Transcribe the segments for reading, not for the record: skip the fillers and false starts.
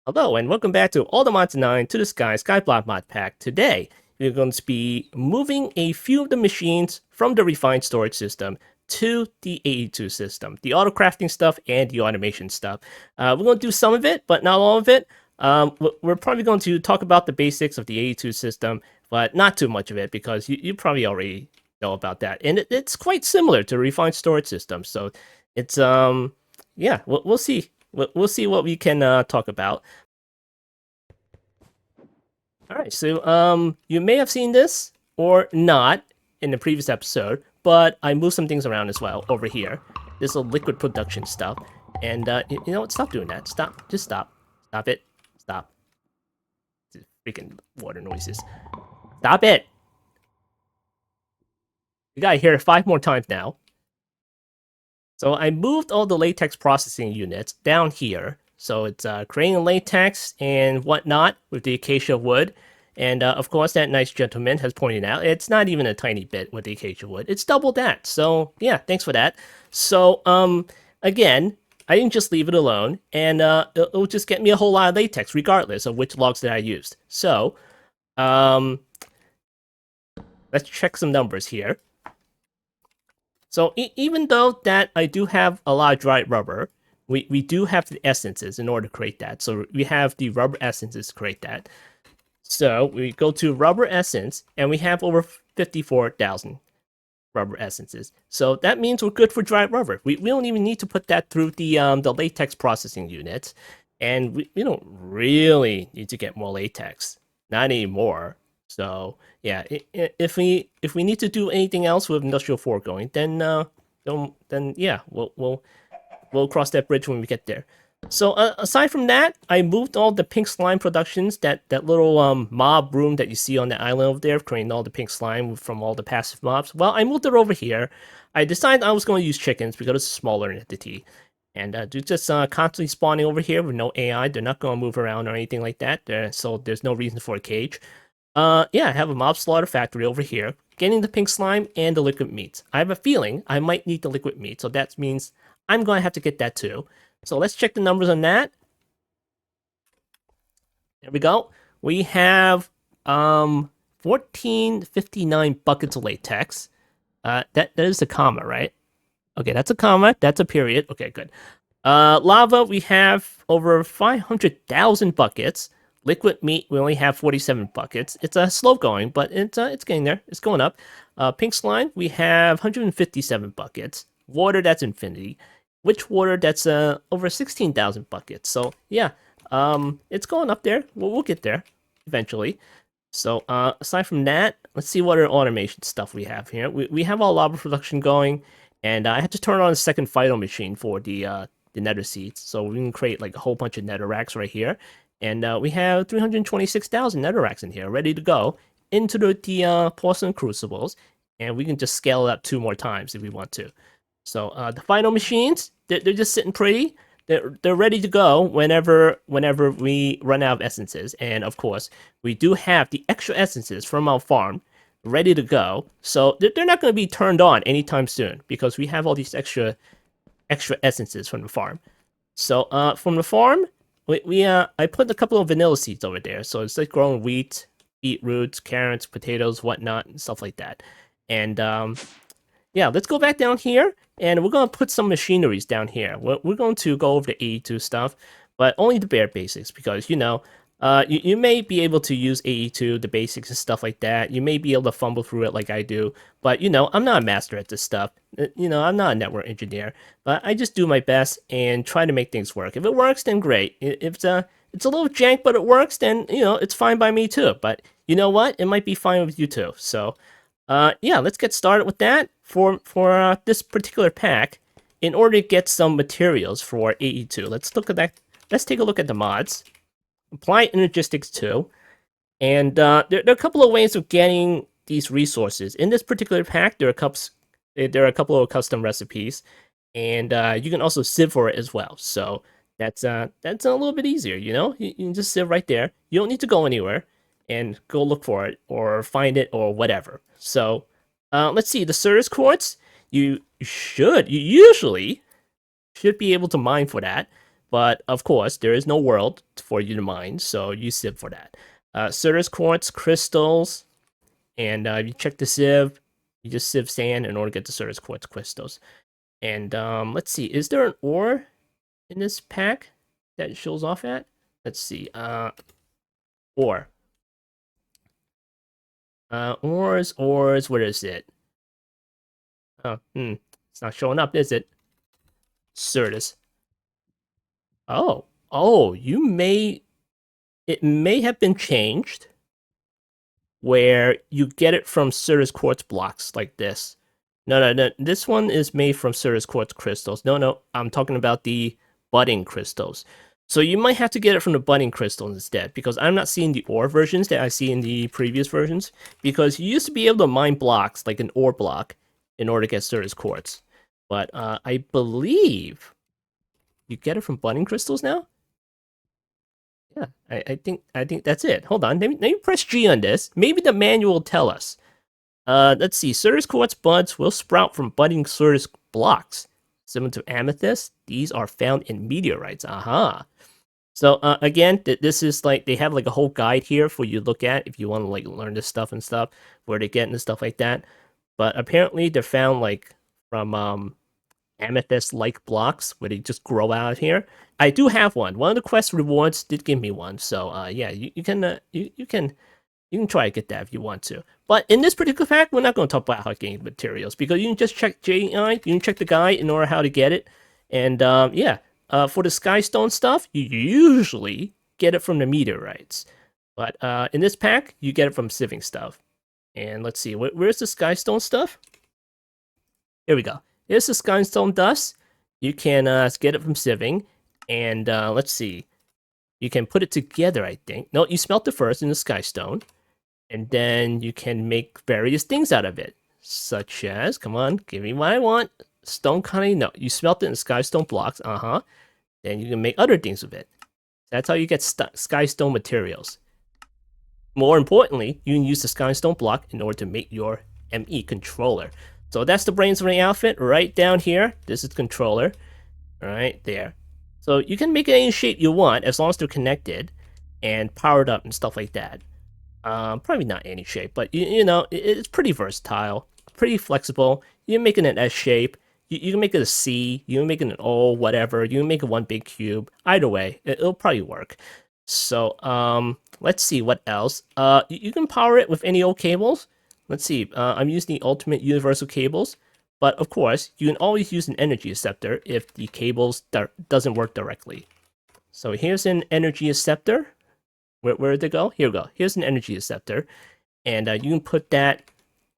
Hello and welcome back to ATM9 to the Skyblock Modpack. Today, we're going to be moving a few of the machines from the refined storage system to the AE2 system, the autocrafting stuff and the automation stuff. We're going to do some of it, but not all of it. We're probably going to talk about the basics of the AE2 system, but not too much of it because you probably already know about that. And it's quite similar to a refined storage system. So it's, yeah, we'll see. We'll see what we can talk about. All right, so you may have seen this or not in the previous episode, but I moved some things around as well over here. This is a liquid production stuff, and you know what? Stop doing that. Stop. Just stop. Stop it. Stop. Freaking water noises. Stop it. You gotta hear it 5 more times now. So I moved all the latex processing units down here. So it's creating latex and whatnot with the acacia wood. And of course, that nice gentleman has pointed out, it's not even a tiny bit with the acacia wood. It's double that. So yeah, thanks for that. So again, I didn't just leave it alone. And it'll just get me a whole lot of latex regardless of which logs that I used. So let's check some numbers here. So even though that I do have a lot of dried rubber, we do have the essences in order to create that. So we have the rubber essences to create that. So we go to rubber essence, and we have over 54,000 rubber essences. So that means we're good for dried rubber. We don't even need to put that through the latex processing unit. And we don't really need to get more latex. Not anymore. So yeah, if we need to do anything else with industrial 4 going, then yeah, we'll cross that bridge when we get there. So aside from that, I moved all the pink slime productions, that little mob room that you see on the island over there, creating all the pink slime from all the passive mobs. Well, I moved it over here. I decided I was going to use chickens because it's a smaller entity. And they're just constantly spawning over here with no AI. They're not going to move around or anything like that. So there's no reason for a cage. Yeah, I have a mob slaughter factory over here, getting the pink slime and the liquid meat. I have a feeling I might need the liquid meat, so that means I'm going to have to get that too. So let's check the numbers on that. There we go. We have 1459 buckets of latex. That is a comma, right? Okay, that's a comma. That's a period. Okay, good. Lava, we have over 500,000 buckets. Liquid meat, we only have 47 buckets. It's slow going, but it's getting there. It's going up. Pink slime, we have 157 buckets. Water, that's infinity. Witch water, that's over 16,000 buckets. So yeah, it's going up there. We'll get there eventually. So aside from that, let's see what other automation stuff we have here. We have all lava production going, and I had to turn on a second Phyto machine for the nether seeds, so we can create like a whole bunch of nether racks right here. And we have 326,000 netherracks in here, ready to go into the porcelain crucibles, and we can just scale it up 2 more times if we want to. So the final machines, they're just sitting pretty. They're ready to go whenever we run out of essences. And of course, we do have the extra essences from our farm ready to go. So they're not going to be turned on anytime soon because we have all these extra essences from the farm. So from the farm, I put a couple of vanilla seeds over there, so it's like growing wheat, beetroots, carrots, potatoes, whatnot, and stuff like that. And yeah, let's go back down here, and we're gonna put some machineries down here. We're going to go over the AE2 stuff, but only the bare basics because you know, you may be able to use AE2, the basics and stuff like that. You may be able to fumble through it like I do, but you know, I'm not a master at this stuff. You know, I'm not a network engineer, but I just do my best and try to make things work. If it works, then great. If it's a little jank, but it works, then you know, it's fine by me too. But you know what? It might be fine with you too. So, yeah, let's get started with that. For this particular pack, in order to get some materials for AE2, let's look at that. Let's take a look at the mods. Apply Energistics 2, and there are a couple of ways of getting these resources. In this particular pack, there are a couple of custom recipes, and you can also sieve for it as well. So that's a little bit easier, you know? You can just sieve right there. You don't need to go anywhere and go look for it or find it or whatever. So let's see, the Cirrus quartz, you usually should be able to mine for that. But of course, there is no world for you to mine, so you sieve for that. Certus quartz crystals, and you check the sieve. You just sieve sand in order to get the Certus quartz crystals. And let's see, is there an ore in this pack that it shows off at? Let's see, ore. Ores, where is it? Oh, it's not showing up, is it? Certus. Oh, it may have been changed where you get it from Certus quartz blocks like this. No, this one is made from Certus quartz crystals. No, I'm talking about the budding crystals. So you might have to get it from the budding crystals instead, because I'm not seeing the ore versions that I see in the previous versions, because you used to be able to mine blocks, like an ore block, in order to get Certus quartz. But I believe you get it from budding crystals now? Yeah, I think that's it. Hold on, let me press G on this. Maybe the manual will tell us. Let's see. Certus quartz buds will sprout from budding Certus blocks. Similar to amethyst, these are found in meteorites. Aha. So again, this is like they have like a whole guide here for you to look at if you want to like learn this stuff and stuff, where they get and stuff like that. But apparently they're found like from amethyst-like blocks where they just grow out of here. I do have one. One of the quest rewards did give me one. So yeah, you can you can try to get that if you want to. But in this particular pack, we're not going to talk about how to get materials because you can just check JI, you can check the guide in order how to get it. And yeah, for the Skystone stuff, you usually get it from the meteorites. But in this pack, you get it from sieving stuff. And let's see, where's the Skystone stuff? Here we go. Here's the Skystone dust. You can get it from sieving. And let's see, you can put it together, I think. No, you smelt it first in the Skystone. And then you can make various things out of it, such as, come on, give me what I want. Stone cutting, no, you smelt it in Skystone blocks, Then you can make other things with it. That's how you get Skystone materials. More importantly, you can use the Skystone block in order to make your ME controller. So that's the brains of the outfit right down here. This is the controller, right there. So you can make it any shape you want as long as they're connected and powered up and stuff like that. Probably not any shape, but you know, it's pretty versatile, pretty flexible. You can make it an S shape, you can make it a C, you can make it an O, whatever. You can make it one big cube. Either way, it'll probably work. So, let's see what else. You can power it with any old cables. Let's see, I'm using the ultimate universal cables, but of course, you can always use an energy acceptor if the cables doesn't work directly. So here's an energy acceptor. Where did it go? Here we go. Here's an energy acceptor. And you can put that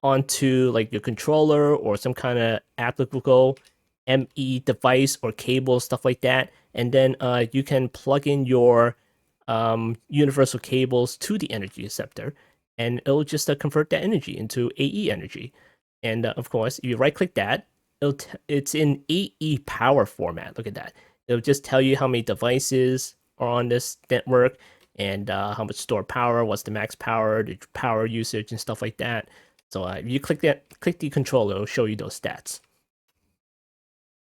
onto like your controller or some kind of applicable ME device or cable, stuff like that. And then you can plug in your universal cables to the energy acceptor. And it'll just convert that energy into AE energy. And of course, if you right click that, it's in AE power format. Look at that. It'll just tell you how many devices are on this network and how much stored power, what's the max power, the power usage, and stuff like that. So if you click the controller, it'll show you those stats.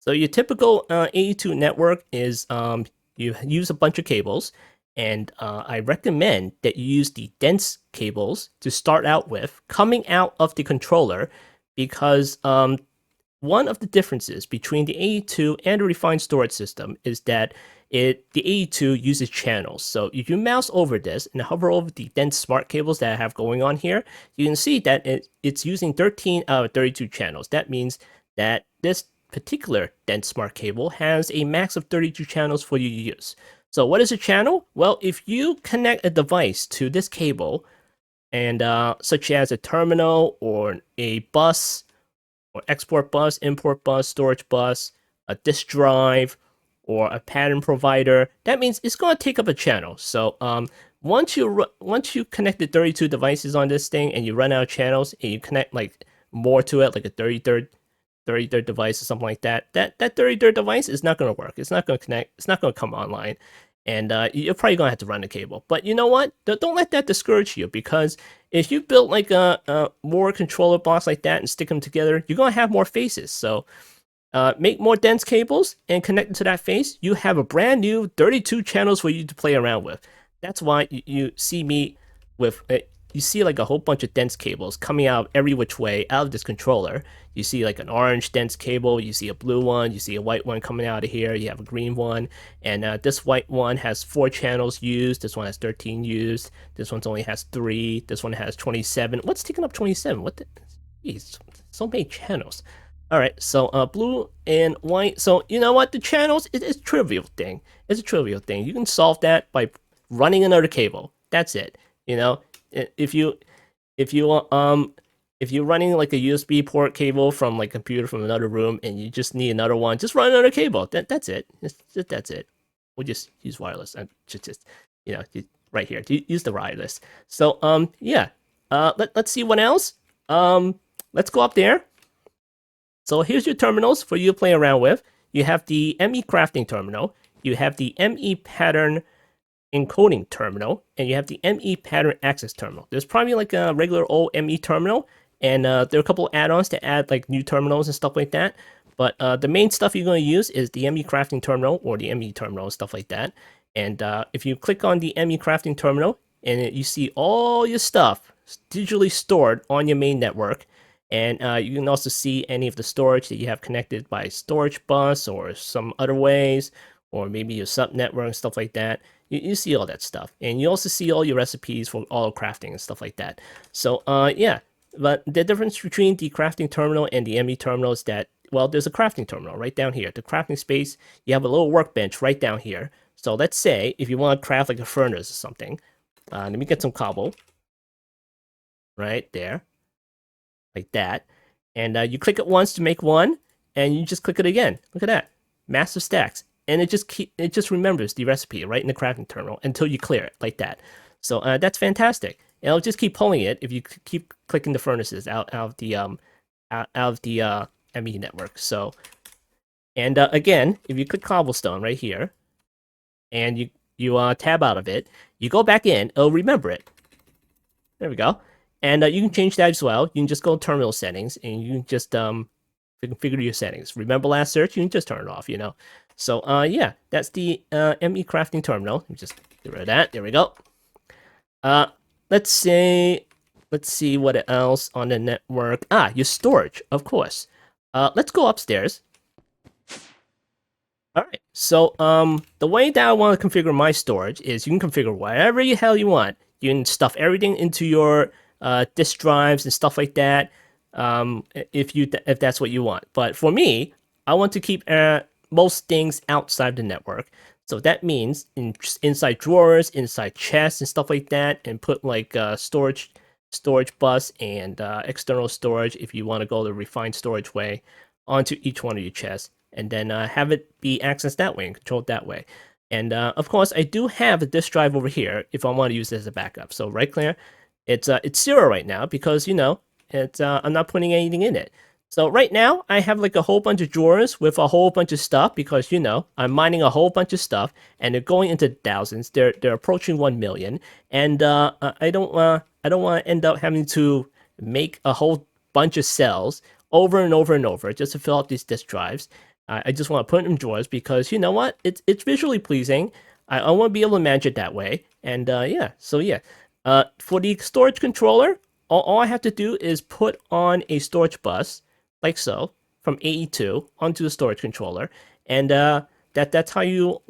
So your typical AE2 network is you use a bunch of cables, and I recommend that you use the dense cables to start out with, coming out of the controller, because one of the differences between the AE2 and the refined storage system is that the AE2 uses channels. So if you mouse over this and hover over the dense smart cables that I have going on here, you can see that it's using 13 out of 32 channels. That means that this particular dense smart cable has a max of 32 channels for you to use. So what is a channel? Well, if you connect a device to this cable, and such as a terminal or a bus, or export bus, import bus, storage bus, a disk drive, or a pattern provider, that means it's going to take up a channel. So once you connect the 32 devices on this thing and you run out of channels and you connect like more to it, like a 33rd device or something like that, that 33rd device is not going to work. It's not going to connect. It's not going to come online. And you're probably going to have to run the cable. But you know what? Don't let that discourage you, because if you build like more controller blocks like that and stick them together, you're going to have more faces. So make more dense cables and connect it to that face, you have a brand new 32 channels for you to play around with. That's why you see me with you see like a whole bunch of dense cables coming out every which way out of this controller. You see like an orange dense cable, you see a blue one, you see a white one coming out of here, you have a green one, and this white one has 4 channels used, this one has 13 used, this one only has 3, this one has 27. What's taking up 27? What the? Jeez, so many channels. All right, so blue and white. So you know what? The channels, it's a trivial thing. It's a trivial thing. You can solve that by running another cable. That's it. You know, if you if you if you're running like a USB port cable from like a computer from another room and you just need another one, just run another cable. That's it. That's it. We'll just use wireless. Just you know, right here. Use the wireless. So yeah. Let's see what else. Let's go up there. So here's your terminals for you to play around with. You have the ME crafting terminal, you have the ME pattern encoding terminal, and you have the ME pattern access terminal. There's probably like a regular old ME terminal, and there are a couple add-ons to add like new terminals and stuff like that. But the main stuff you're going to use is the ME crafting terminal or the ME terminal and stuff like that. And if you click on the ME crafting terminal, and you see all your stuff digitally stored on your main network. And you can also see any of the storage that you have connected by storage bus or some other ways, or maybe your sub network and stuff like that. You see all that stuff. And you also see all your recipes for Autocrafting and stuff like that. So yeah, but the difference between the crafting terminal and the ME terminal is that, well, there's a crafting terminal right down here. The crafting space, you have a little workbench right down here. So let's say if you want to craft like a furnace or something, let me get some cobble right there. Like that, and you click it once to make one, and you just click it again. Look at that, massive stacks, and it just remembers the recipe right in the crafting terminal until you clear it like that. So that's fantastic. And it'll just keep pulling it if you keep clicking the furnaces out of the ME network. So, and again, if you click cobblestone right here, and you tab out of it, you go back in, it'll remember it. There we go. And you can change that as well. You can just go to terminal settings and you can just configure your settings. Remember last search? You can just turn it off, you know. So yeah, that's the ME crafting terminal. Let me just get rid of that. There we go. Let's see what else on the network. Your storage, of course. Let's go upstairs. All right. So the way that I want to configure my storage is you can configure whatever the hell you want. You can stuff everything into your disk drives and stuff like that, if that's what you want. But for me, I want to keep most things outside the network. So that means inside drawers, inside chests and stuff like that, and put like storage bus and external storage if you want to go the refined storage way onto each one of your chests, and then have it be accessed that way and controlled that way. And of course, I do have a disk drive over here if I want to use it as a backup. So right, Claire? It's 0 right now because, you know, it's I'm not putting anything in it. So right now I have like a whole bunch of drawers with a whole bunch of stuff because, you know, I'm mining a whole bunch of stuff and they're going into thousands. They're approaching 1 million, and I don't want to end up having to make a whole bunch of cells over and over and over just to fill out these disk drives. I just want to put it in drawers because, you know what, it's visually pleasing. I want to be able to manage it that way, and yeah, so yeah. For the storage controller, all I have to do is put on a storage bus, like so, from AE2 onto the storage controller, and that's how you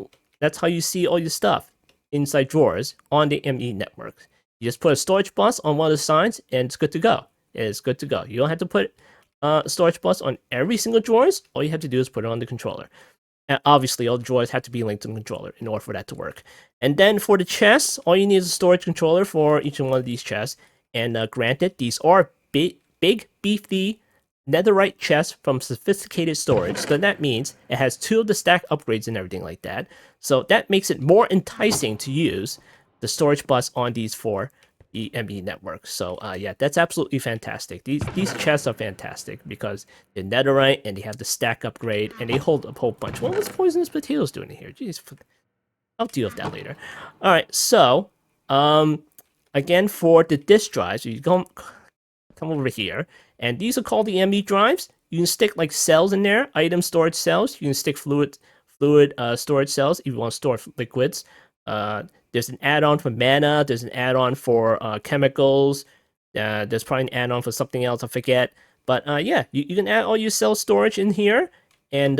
see all your stuff inside drawers on the ME network. You just put a storage bus on one of the sides, and it's good to go. It's good to go. You don't have to put a storage bus on every single drawers. All you have to do is put it on the controller. Obviously, all the drawers have to be linked to the controller in order for that to work. And then for the chests, all you need is a storage controller for each one of these chests. And granted, these are big, beefy netherite chests from sophisticated storage. So that means it has 2 of the stack upgrades and everything like that. So that makes it more enticing to use the storage bus on these 4 ME network. So yeah, that's absolutely fantastic. These chests are fantastic because they're netherite and they have the stack upgrade and they hold a whole bunch. What was poisonous potatoes doing in here? Jeez, I'll deal with that later. All right, so again for the disk drives, you come over here, and these are called the ME drives. You can stick like cells in there, item storage cells. You can stick fluid storage cells if you want to store liquids. There's an add-on for mana. There's an add-on for chemicals. There's probably an add-on for something else. I forget. But yeah, you can add all your cell storage in here, and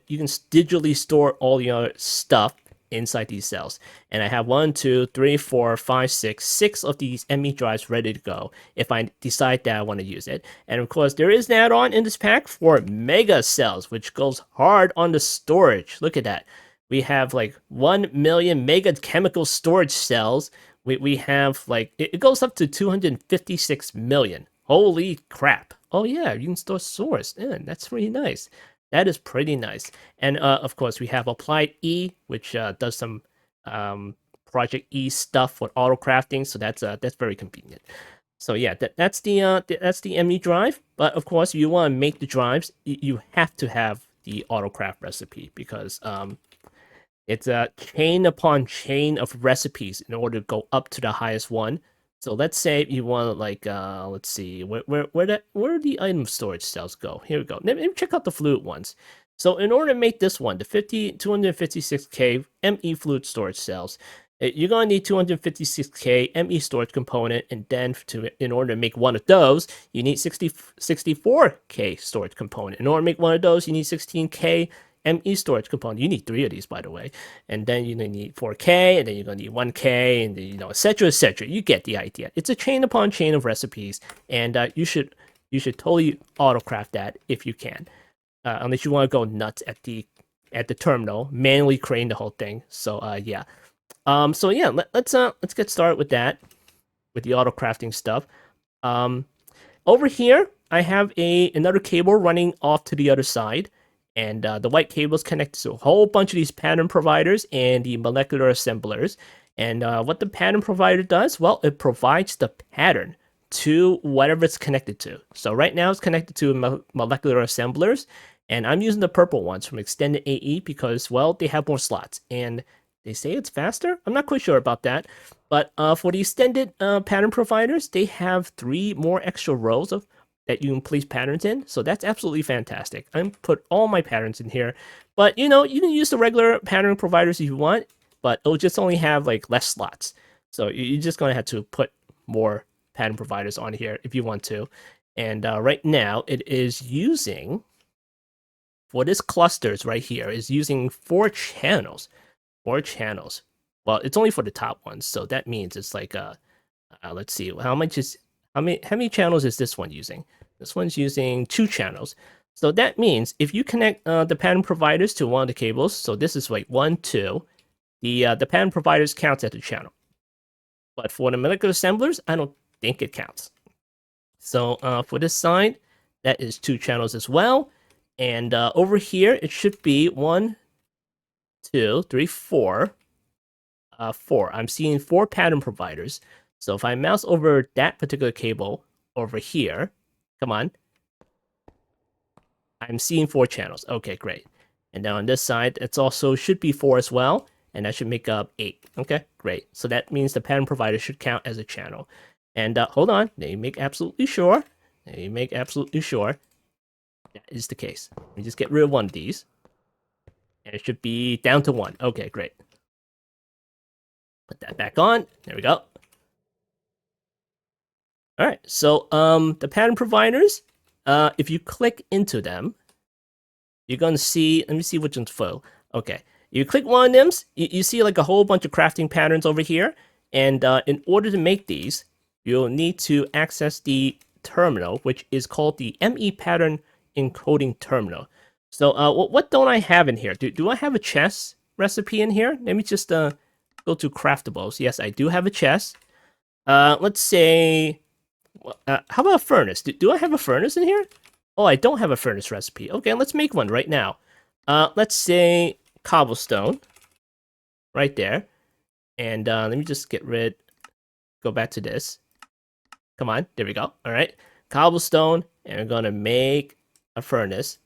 you can digitally store all your stuff inside these cells. And I have 1, 2, 3, 4, 5, 6 of these ME drives ready to go if I decide that I want to use it. And of course, there is an add-on in this pack for mega cells, which goes hard on the storage. Look at that. We have like 1 million mega chemical storage cells. We have like, it goes up to 256 million. Holy crap. Oh yeah, you can store source. Yeah, that's really nice. That is pretty nice. And of course, we have Applied E, which does some Project E stuff for Autocrafting. So that's very convenient. So yeah, that's the ME drive. But of course, if you want to make the drives, you have to have the Autocraft recipe because it's a chain upon chain of recipes in order to go up to the highest one. So let's say you want like let's see where the item storage cells go. Here we go. Let me check out the fluid ones. So in order to make this one, the 256k ME fluid storage cells, you're gonna need 256k ME storage component, and then in order to make one of those, you need 64k storage component. In order to make one of those, you need 16k ME storage component. You need 3 of these, by the way. And then you're going to need 4K, and then you're going to need 1K, and then, you know, etc., etc. You get the idea. It's a chain upon chain of recipes, and you should totally autocraft that if you can. Unless you want to go nuts at the terminal, manually creating the whole thing. So yeah. So yeah, let's get started with that, with the autocrafting stuff. Over here, I have another cable running off to the other side. And the white cable is connected to a whole bunch of these pattern providers and the molecular assemblers. And what the pattern provider does, well, it provides the pattern to whatever it's connected to. So right now it's connected to molecular assemblers. And I'm using the purple ones from Extended AE because, well, they have more slots. And they say it's faster? I'm not quite sure about that. But for the extended pattern providers, they have 3 more extra rows that you can place patterns in. So that's absolutely fantastic. I'm put all my patterns in here. But, you know, you can use the regular pattern providers if you want, but it'll just only have, like, less slots. So you're just going to have to put more pattern providers on here if you want to. And right now, it is using, for this clusters right here, is using 4 channels. 4 channels. Well, it's only for the top ones, so that means it's like, let's see, how many channels is this one using? This one's using 2 channels. So that means if you connect the pattern providers to one of the cables, so this is like 1, 2, the pattern providers counts as a channel. But for the molecular assemblers, I don't think it counts. So for this side, that is 2 channels as well. And over here, it should be 1, 2, 3, 4. 4. I'm seeing 4 pattern providers. So if I mouse over that particular cable over here, come on, I'm seeing 4 channels. Okay, great. And then on this side, it's also should be 4 as well, and that should make up 8. Okay, great. So that means the pattern provider should count as a channel. And hold on, let me make absolutely sure. Let me make absolutely sure that is the case. Let me just get rid of one of these, and it should be down to 1. Okay, great. Put that back on. There we go. All right, so the pattern providers, if you click into them, you're going to see, let me see which one's full. Okay, you click one of them, you see like a whole bunch of crafting patterns over here. And in order to make these, you'll need to access the terminal, which is called the ME pattern encoding terminal. So what don't I have in here? Do I have a chest recipe in here? Let me just go to craftables. Yes, I do have a chest. Let's say, how about a furnace? Do I have a furnace in here? Oh, I don't have a furnace recipe. Okay, let's make one right now. Let's say cobblestone. Right there. And let me just go back to this. Come on, there we go. All right, cobblestone, and we're gonna make a furnace.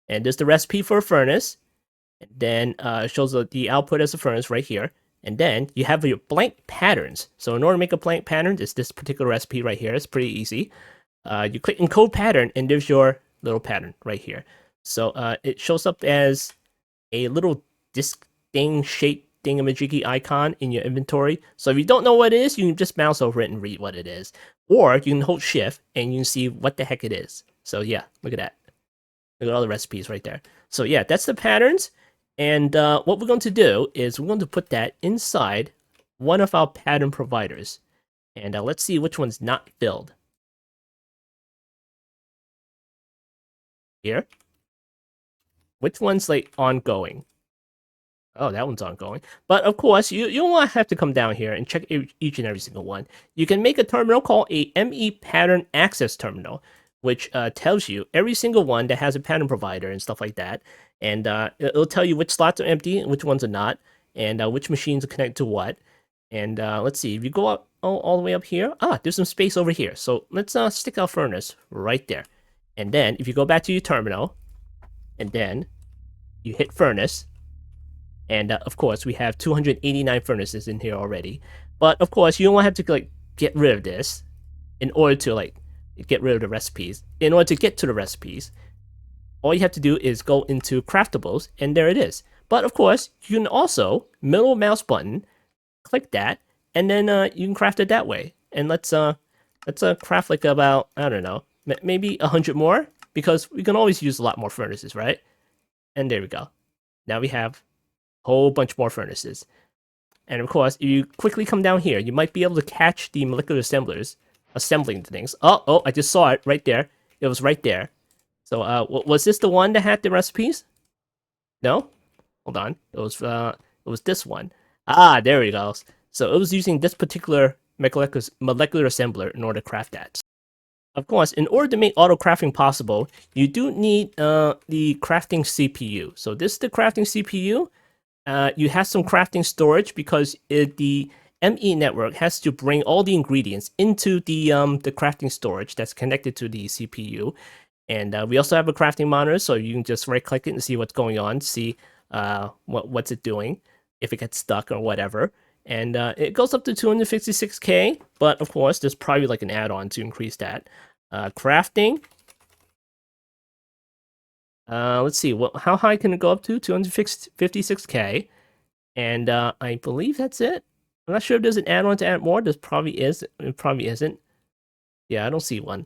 And there's the recipe for a furnace. And then it shows the output as a furnace right here. And then you have your blank patterns. So in order to make a blank pattern, it's this particular recipe right here. It's pretty easy. You click encode pattern, and there's your little pattern right here. So it shows up as a little disc thing shaped thingamajiggy icon in your inventory. So if you don't know what it is, you can just mouse over it and read what it is. Or you can hold shift and you can see what the heck it is. So yeah, look at that. Look at all the recipes right there. So yeah, that's the patterns. And what we're going to do is we're going to put that inside one of our pattern providers. And let's see which one's not filled. Here. Which one's like ongoing? Oh, that one's ongoing. But of course, you don't want to have to come down here and check each and every single one. You can make a terminal called a ME pattern access terminal, which tells you every single one that has a pattern provider and stuff like that. And it'll tell you which slots are empty and which ones are not, and which machines are connected to what. And let's see, if you go up all the way up here, there's some space over here. So let's stick our furnace right there. And then if you go back to your terminal, and then you hit furnace, and of course we have 289 furnaces in here already. But of course you don't want to have to like get rid of this in order to like get rid of the recipes. In order to get to the recipes, all you have to do is go into craftables, and there it is. But of course you can also middle mouse button, click that, and then you can craft it that way. And let's craft like about, I don't know, maybe 100 more, because we can always use a lot more furnaces, right? And there we go. Now we have a whole bunch more furnaces. And of course, if you quickly come down here, you might be able to catch the molecular assemblers assembling the things. Oh, I just saw it right there. It was right there. So was this the one that had the recipes? No? Hold on. It was this one. There it goes. So it was using this particular molecular assembler in order to craft that. Of course, in order to make auto-crafting possible, you do need the crafting CPU. So this is the crafting CPU. You have some crafting storage because the ME network has to bring all the ingredients into the crafting storage that's connected to the CPU. And we also have a crafting monitor, so you can just right-click it and see what's going on, see what's it doing, if it gets stuck or whatever. And it goes up to 256K, but of course, there's probably like an add-on to increase that. Crafting. Let's see, how high can it go up to? 256K. And I believe that's it. I'm not sure if there's an add-on to add more. There probably is. It probably isn't. Yeah, I don't see one.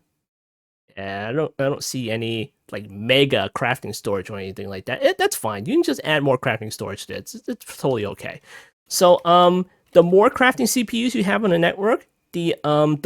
I don't see any like mega crafting storage or anything like that. That's fine. You can just add more crafting storage to it. It's totally okay. So the more crafting CPUs you have on the network, the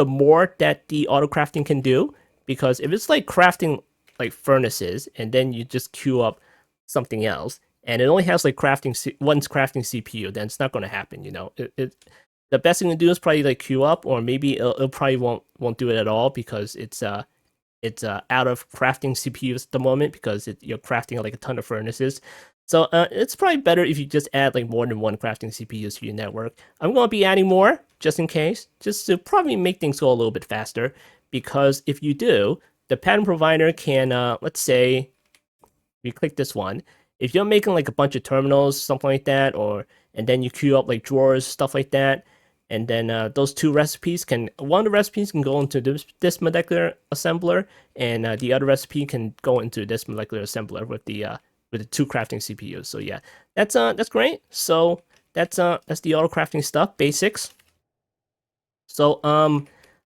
more that the auto crafting can do. Because if it's like crafting like furnaces and then you just queue up something else and it only has like one's crafting CPU, then it's not going to happen. You know, the best thing to do is probably like queue up, or maybe it probably won't do it at all because it's out of crafting CPUs at the moment because you're crafting like a ton of furnaces. So it's probably better if you just add like more than one crafting CPU to your network. I'm going to be adding more just in case, just to probably make things go a little bit faster. Because if you do, the pattern provider can, let's say, you click this one. If you're making like a bunch of terminals, something like that, and then you queue up like drawers, stuff like that, and then those two recipes one of the recipes can go into this molecular assembler, and the other recipe can go into this molecular assembler with the two crafting CPUs. So yeah, that's great. So that's the auto crafting stuff, basics. So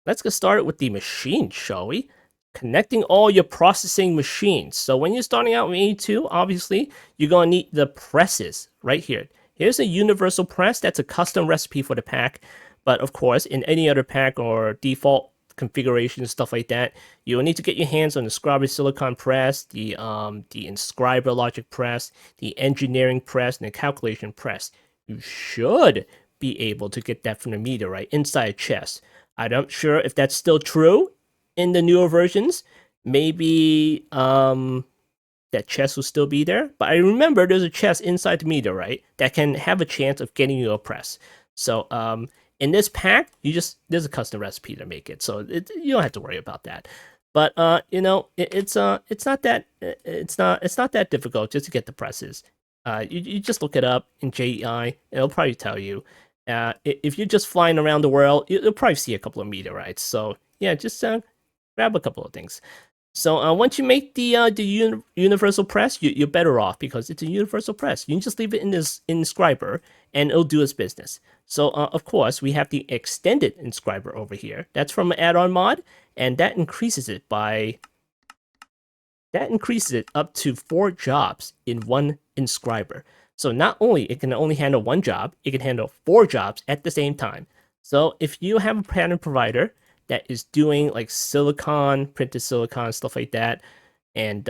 let's get started with the machine, shall we? Connecting all your processing machines. So when you're starting out with AE2, obviously you're gonna need the presses right here. Here's a universal press. That's a custom recipe for the pack. But of course, in any other pack or default configuration, stuff like that, you'll need to get your hands on the Scriber Silicon press, the Inscriber Logic press, the Engineering press, and the Calculation press. You should be able to get that from the meteorite inside a chest. I'm not sure if that's still true in the newer versions. Maybe that chest will still be there. But I remember there's a chest inside the meteorite that can have a chance of getting you a press. So in this pack, there's a custom recipe to make it. So you don't have to worry about that. But you know, it's not that difficult just to get the presses. You just look it up in JEI, it'll probably tell you. If you're just flying around the world, you'll probably see a couple of meteorites. So yeah, just grab a couple of things. So once you make the universal press, you're better off because it's a universal press. You can just leave it in this inscriber, and it'll do its business. So of course we have the extended inscriber over here. That's from an add-on mod, and that increases it up to 4 jobs in one inscriber. So not only it can only handle 1 job, it can handle 4 jobs at the same time. So if you have a pattern provider that is doing like silicon, printed silicon, stuff like that, and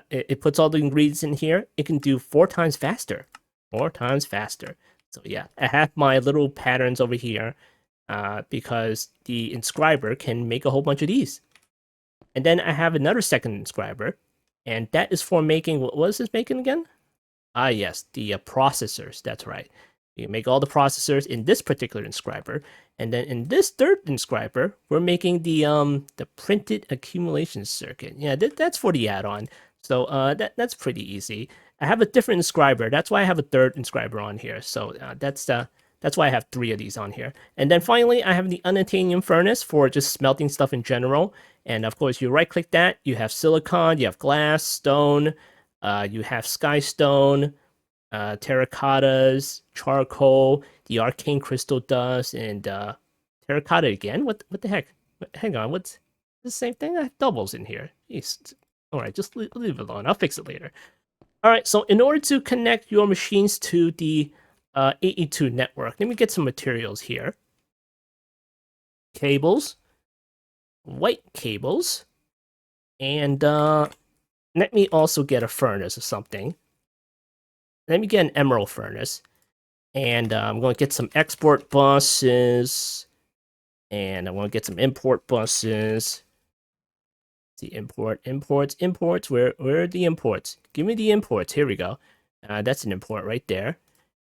it puts all the ingredients in here, it can do 4 times faster. 4 times faster. So yeah, I have my little patterns over here because the inscriber can make a whole bunch of these. And then I have another second inscriber, and that is for making, what was this making again? Ah, yes, the processors, that's right. You make all the processors in this particular inscriber, and then in this third inscriber, we're making the printed accumulation circuit. Yeah, that's for the add-on. So that's pretty easy. I have a different inscriber. That's why I have a third inscriber on here. So that's why I have 3 of these on here. And then finally, I have the unobtainium furnace for just smelting stuff in general. And of course, you right-click that. You have silicon, you have glass, stone, you have skystone, terracottas, charcoal, the arcane crystal dust, and terracotta again. What the heck? Hang on, what's the same thing? I have doubles in here. Jeez. All right, just leave it alone. I'll fix it later. All right, so in order to connect your machines to the AE2 network, let me get some materials here. Cables, white cables, and let me also get a furnace or something. Let me get an emerald furnace, and I'm going to get some export buses, and I want to get some import buses. The imports. Where are the imports? Give me the imports. Here we go. That's an import right there.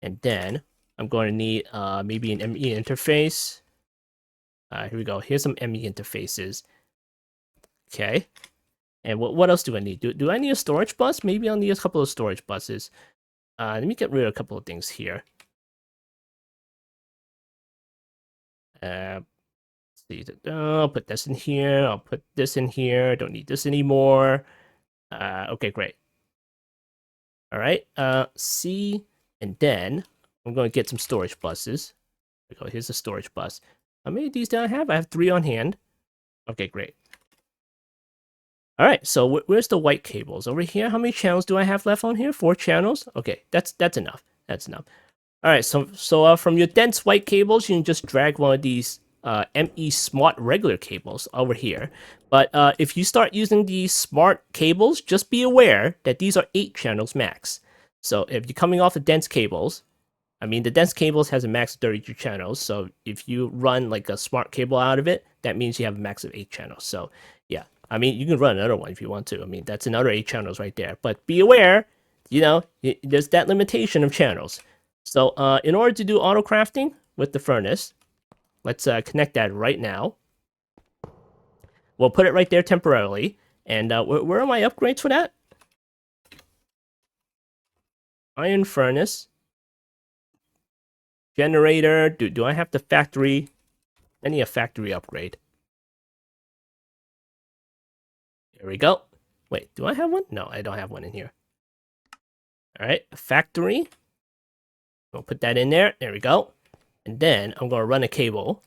And then I'm going to need maybe an ME interface. Here we go. Here's some ME interfaces. Okay. And what else do I need? Do I need a storage bus? Maybe I'll need a couple of storage buses. Let me get rid of a couple of things here. See, I'll put this in here. I'll put this in here. Don't need this anymore. Okay, great. All right. C, and then I'm going to get some storage buses. Here we go. Here's a storage bus. How many of these do I have? I have 3 on hand. Okay, great. All right. So where's the white cables over here? How many channels do I have left on here? 4 channels. Okay, that's enough. That's enough. All right. So from your dense white cables, you can just drag one of these ME smart regular cables over here. But if you start using these smart cables, just be aware that these are 8 channels max. So if you're coming off the dense cables, I mean, the dense cables has a max of 32 channels. So if you run like a smart cable out of it, that means you have a max of 8 channels. So yeah, I mean, you can run another one if you want to. I mean, that's another 8 channels right there. But be aware, you know, there's that limitation of channels. So in order to do autocrafting with the furnace, let's connect that right now. We'll put it right there temporarily. And where are my upgrades for that? Iron furnace. Generator. Do I have the factory? I need a factory upgrade. There we go. Wait, do I have one? No, I don't have one in here. All right, factory. We'll put that in there. There we go. And then I'm going to run a cable.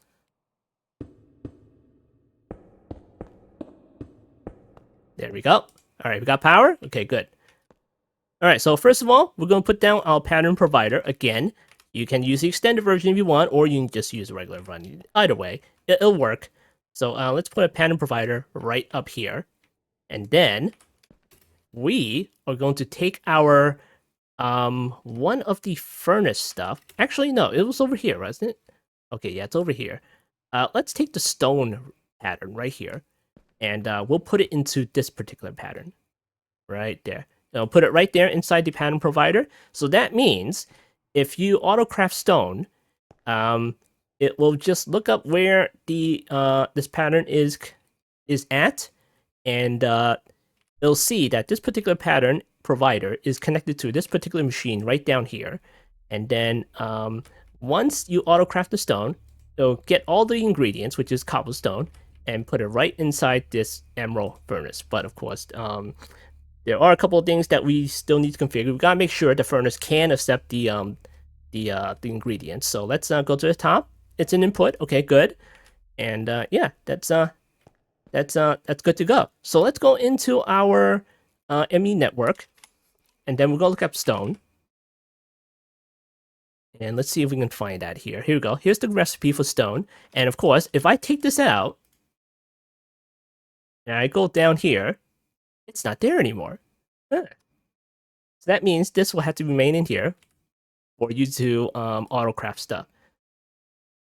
There we go. All right, we got power. Okay, good. All right, so first of all, we're going to put down our pattern provider. Again, you can use the extended version if you want, or you can just use the regular one. Either way, it'll work. So let's put a pattern provider right up here. And then we are going to take our one of the furnace stuff. Actually, no, it was over here, wasn't it? Okay, yeah, it's over here. Let's take the stone pattern right here, and we'll put it into this particular pattern right there. I'll put it right there inside the pattern provider. So that means if you autocraft stone, it will just look up where the this pattern is at, and it'll see that this particular pattern provider is connected to this particular machine right down here. And then once you autocraft the stone, it'll get all the ingredients, which is cobblestone, and put it right inside this emerald furnace. But of course, there are a couple of things that we still need to configure. We gotta make sure the furnace can accept the ingredients. So let's go to the top. It's an input. Okay, good. And yeah, that's good to go. So let's go into our ME network, and then we're gonna look up stone. And let's see if we can find that here. Here we go. Here's the recipe for stone. And of course, if I take this out, and I go down here, it's not there anymore. Huh. So that means this will have to remain in here for you to auto-craft stuff.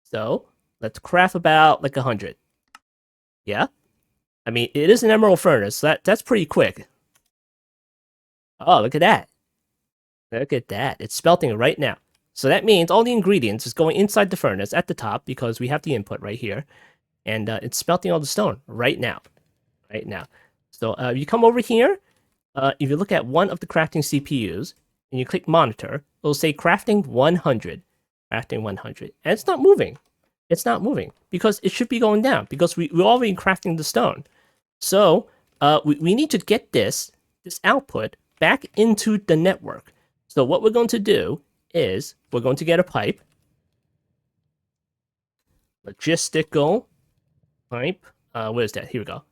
So let's craft about like 100. Yeah? I mean, it is an emerald furnace, so that's pretty quick. Oh, look at that. Look at that. It's smelting right now. So that means all the ingredients is going inside the furnace at the top because we have the input right here. And it's smelting all the stone right now. Right now. So you come over here. If you look at one of the crafting CPUs and you click monitor, it'll say crafting 100. Crafting 100. And it's not moving. It's not moving because it should be going down because we're already crafting the stone. So we need to get this output back into the network. So what we're going to do is we're going to get a pipe. Logistical pipe. Where is that? Here we go.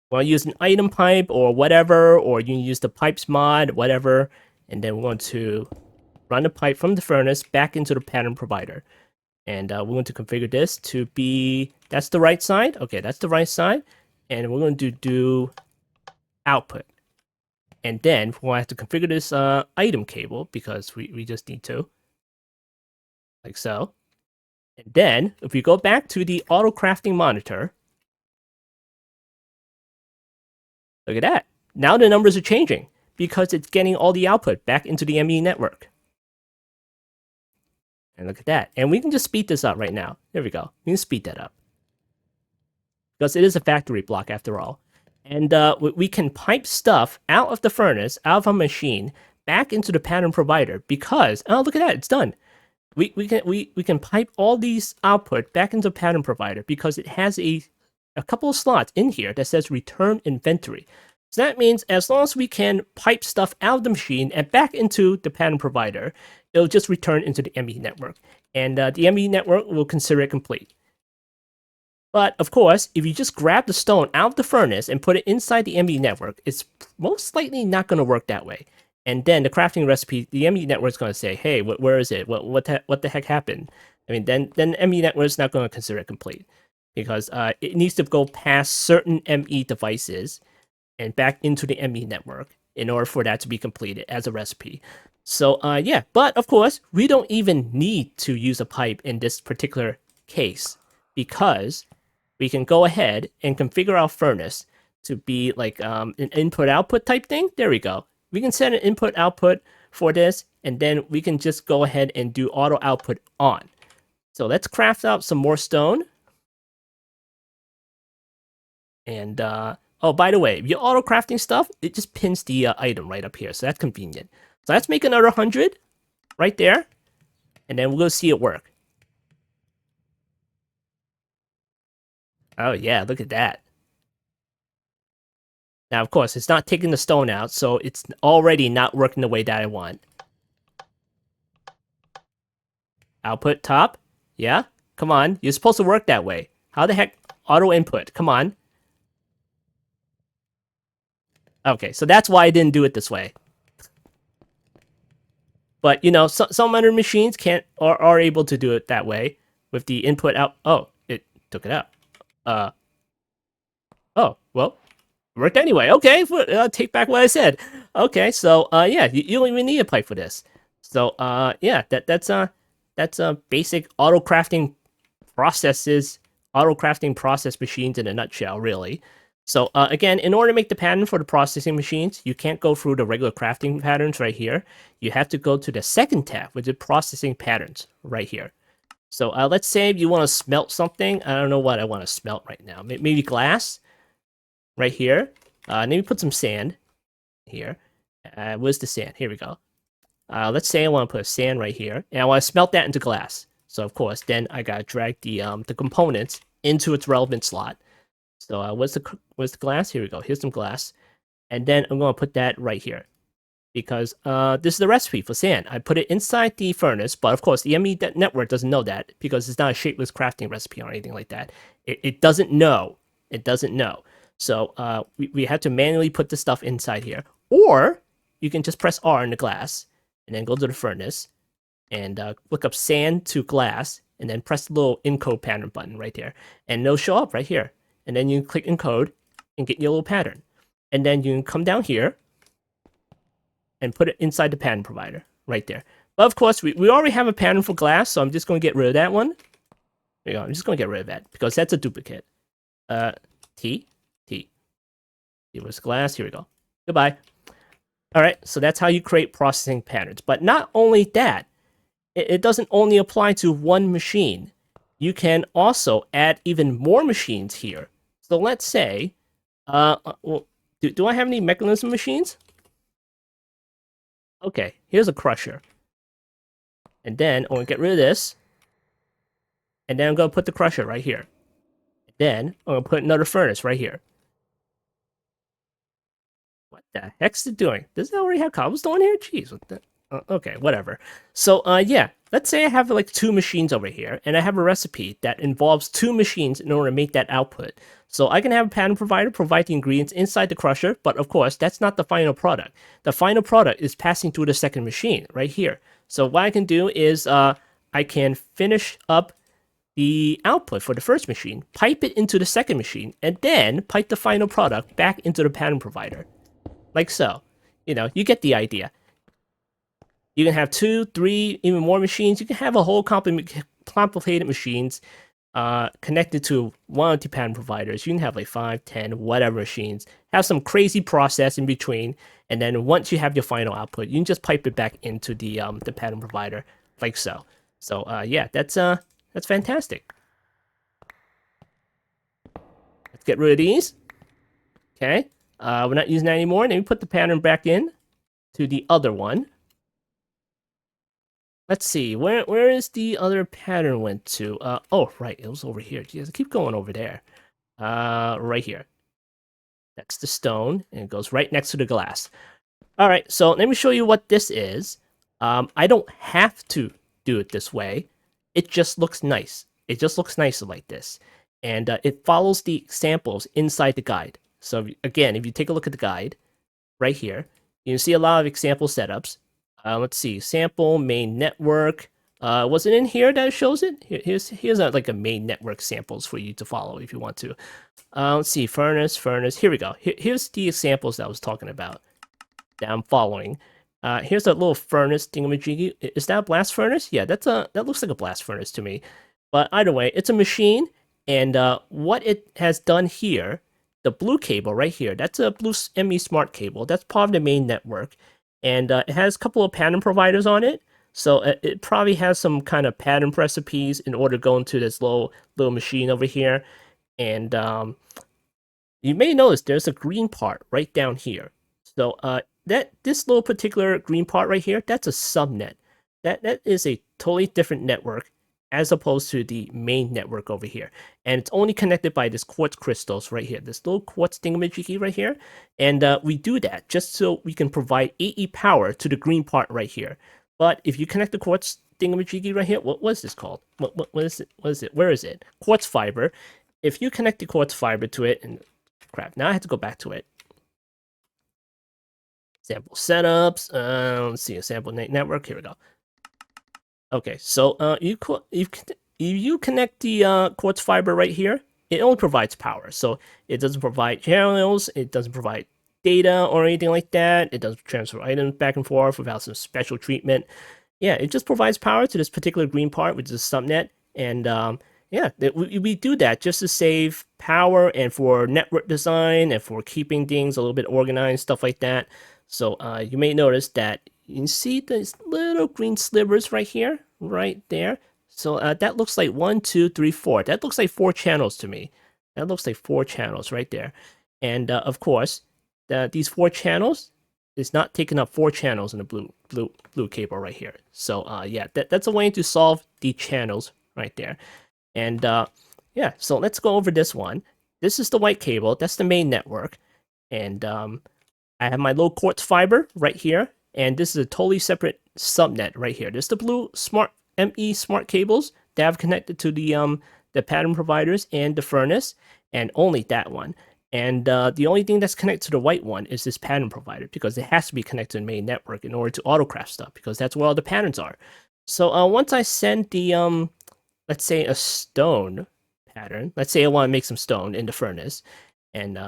Want to use an item pipe or whatever, or you can use the pipes mod, whatever, and then we're going to run the pipe from the furnace back into the pattern provider. And we're going to configure this to be, that's the right side. Okay, that's the right side. And we're going to do output. And then we'll have to configure this item cable because we just need to. Like so. And then if we go back to the auto-crafting monitor, look at that. Now the numbers are changing because it's getting all the output back into the ME network. And look at that. And we can just speed this up right now. There we go. We can speed that up. Because it is a factory block after all. And we can pipe stuff out of the furnace, out of a machine, back into the pattern provider because, oh, look at that. It's done. We can pipe all these output back into the pattern provider because it has a couple of slots in here that says return inventory. So that means as long as we can pipe stuff out of the machine and back into the pattern provider, it'll just return into the ME network. And the ME network will consider it complete. But of course, if you just grab the stone out of the furnace and put it inside the ME network, it's most likely not going to work that way. And then the crafting recipe, the ME network is going to say, hey, where is it? What the heck happened? I mean, then the ME network is not going to consider it complete. Because it needs to go past certain ME devices and back into the ME network in order for that to be completed as a recipe. So yeah, but of course, we don't even need to use a pipe in this particular case because we can go ahead and configure our furnace to be like an input-output type thing. There we go. We can set an input-output for this, and then we can just go ahead and do auto-output on. So let's craft out some more stone. And, oh, by the way, if you're auto-crafting stuff, it just pins the item right up here, so that's convenient. So let's make another 100 right there, and then we'll go see it work. Oh, yeah, look at that. Now, of course, it's not taking the stone out, so it's already not working the way that I want. Output top? Yeah? Come on, you're supposed to work that way. How the heck? Auto input, come on. Okay, so that's why I didn't do it this way. But, you know, some other machines are able to do it that way with the input out. Oh, it took it out. Oh, well, worked anyway. Okay, take back what I said. Okay, so, yeah, you don't even need a pipe for this. So, yeah, that's basic auto-crafting processes, auto-crafting process machines in a nutshell, really. So again, in order to make the pattern for the processing machines, you can't go through the regular crafting patterns right here. You have to go to the second tab, which is processing patterns right here. So let's say if you want to smelt something. I don't know what I want to smelt right now. Maybe glass right here. Maybe put some sand here. Where's the sand? Here we go. Let's say I want to put sand right here, and I want to smelt that into glass. So of course, then I gotta drag the components into its relevant slot. So what's the glass? Here we go. Here's some glass. And then I'm going to put that right here. Because this is the recipe for sand. I put it inside the furnace, but of course the ME network doesn't know that because it's not a shapeless crafting recipe or anything like that. It doesn't know. It doesn't know. So we have to manually put the stuff inside here. Or you can just press R in the glass and then go to the furnace and look up sand to glass and then press the little encode pattern button right there. And it'll show up right here. And then you click encode and get your little pattern. And then you can come down here and put it inside the pattern provider right there. But of course, we already have a pattern for glass, so I'm just going to get rid of that one. There you go. I'm just going to get rid of that because that's a duplicate. T. Here was glass. Here we go. Goodbye. All right, so that's how you create processing patterns. But not only that, it doesn't only apply to one machine. You can also add even more machines here. So let's say, well, do I have any mechanism machines? Okay, here's a crusher. And then I'm going to get rid of this. And then I'm going to put the crusher right here. And then I'm going to put another furnace right here. What the heck's it doing? Does it already have cobblestone here? Jeez, what the... okay, whatever. So, yeah, let's say I have like 2 machines over here, and I have a recipe that involves 2 machines in order to make that output. So I can have a pattern provider provide the ingredients inside the crusher, but of course, that's not the final product. The final product is passing through the second machine right here. So what I can do is I can finish up the output for the first machine, pipe it into the second machine, and then pipe the final product back into the pattern provider. Like so. You know, you get the idea. You can have 2, 3, even more machines. You can have a whole complicated machines connected to one of the pattern providers. You can have like 5, 10, whatever machines. Have some crazy process in between, and then once you have your final output, you can just pipe it back into the pattern provider, like so. So yeah, that's fantastic. Let's get rid of these. Okay, we're not using that anymore. Then we put the pattern back in to the other one. Let's see, where is the other pattern went to? Oh, right, it was over here. Jeez, I keep going over there. Right here. That's the stone, and it goes right next to the glass. All right, so let me show you what this is. I don't have to do it this way. It just looks nice. It just looks nicer like this. And it follows the examples inside the guide. So again, if you take a look at the guide, right here, you can see a lot of example setups. Let's see, sample, main network. Was it in here that it shows it? Here's like a main network samples for you to follow if you want to. Let's see, furnace. Here we go. Here's the examples that I was talking about that I'm following. Here's a little furnace thingamajiggy. Is that a blast furnace? Yeah, that looks like a blast furnace to me. But either way, it's a machine, and what it has done here, the blue cable right here, that's a blue ME Smart cable. That's part of the main network. And it has a couple of pattern providers on it. So it probably has some kind of pattern recipes in order to go into this little machine over here. And you may notice there's a green part right down here. So this little particular green part right here, that's a subnet. That is a totally different network as opposed to the main network over here. And it's only connected by this quartz crystals right here, this little quartz thingamajiggy right here. And we do that just so we can provide AE power to the green part right here. But if you connect the quartz thingamajiggy right here, what is this called? What is it? What is it? Where is it? Quartz fiber. If you connect the quartz fiber to it, and crap, now I have to go back to it. Sample setups. Let's see, a sample network. Here we go. Okay, so if you connect the quartz fiber right here, it only provides power. So it doesn't provide channels, it doesn't provide data or anything like that. It doesn't transfer items back and forth without some special treatment. Yeah, it just provides power to this particular green part, which is a subnet. And yeah, we do that just to save power and for network design and for keeping things a little bit organized, stuff like that. So you may notice that you can see these little green slivers right here, right there. So that looks like 1, 2, 3, 4. That looks like 4 channels to me. That looks like 4 channels right there. And of course, these 4 channels is not taking up 4 channels in the blue cable right here. So yeah, that's a way to solve the channels right there. And Yeah, so let's go over this one. This is the white cable. That's the main network. And I have my low quartz fiber right here. And this is a totally separate subnet right here. There's the blue smart ME smart cables that have connected to the pattern providers and the furnace, and only that one. And the only thing that's connected to the white one is this pattern provider, because it has to be connected to the main network in order to autocraft stuff, because that's where all the patterns are. So once I send the let's say a stone pattern, let's say I want to make some stone in the furnace, and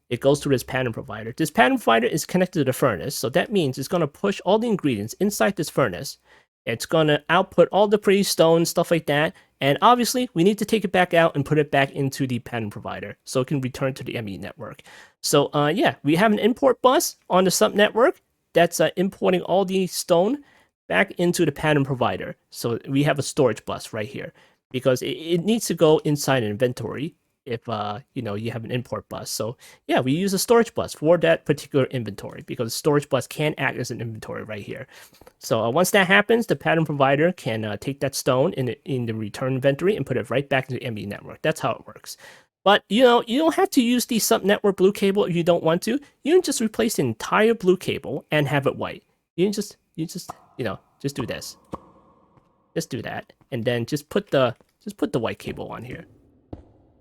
it goes to this pattern provider. This pattern provider is connected to the furnace, so that means it's going to push all the ingredients inside this furnace. It's going to output all the pretty stone, stuff like that, and obviously we need to take it back out and put it back into the pattern provider so it can return to the ME network. So yeah, we have an import bus on the sub network that's importing all the stone back into the pattern provider. So we have a storage bus right here, because it needs to go inside an inventory if you know, you have an import bus. So yeah, we use a storage bus for that particular inventory, because storage bus can act as an inventory right here. So once that happens, the pattern provider can take that stone in the return inventory and put it right back into the ME network. That's how it works. But you know, you don't have to use the sub-network blue cable if you don't want to. You can just replace the entire blue cable and have it white. You can just you know, just do this. Just do that, and then just put the white cable on here.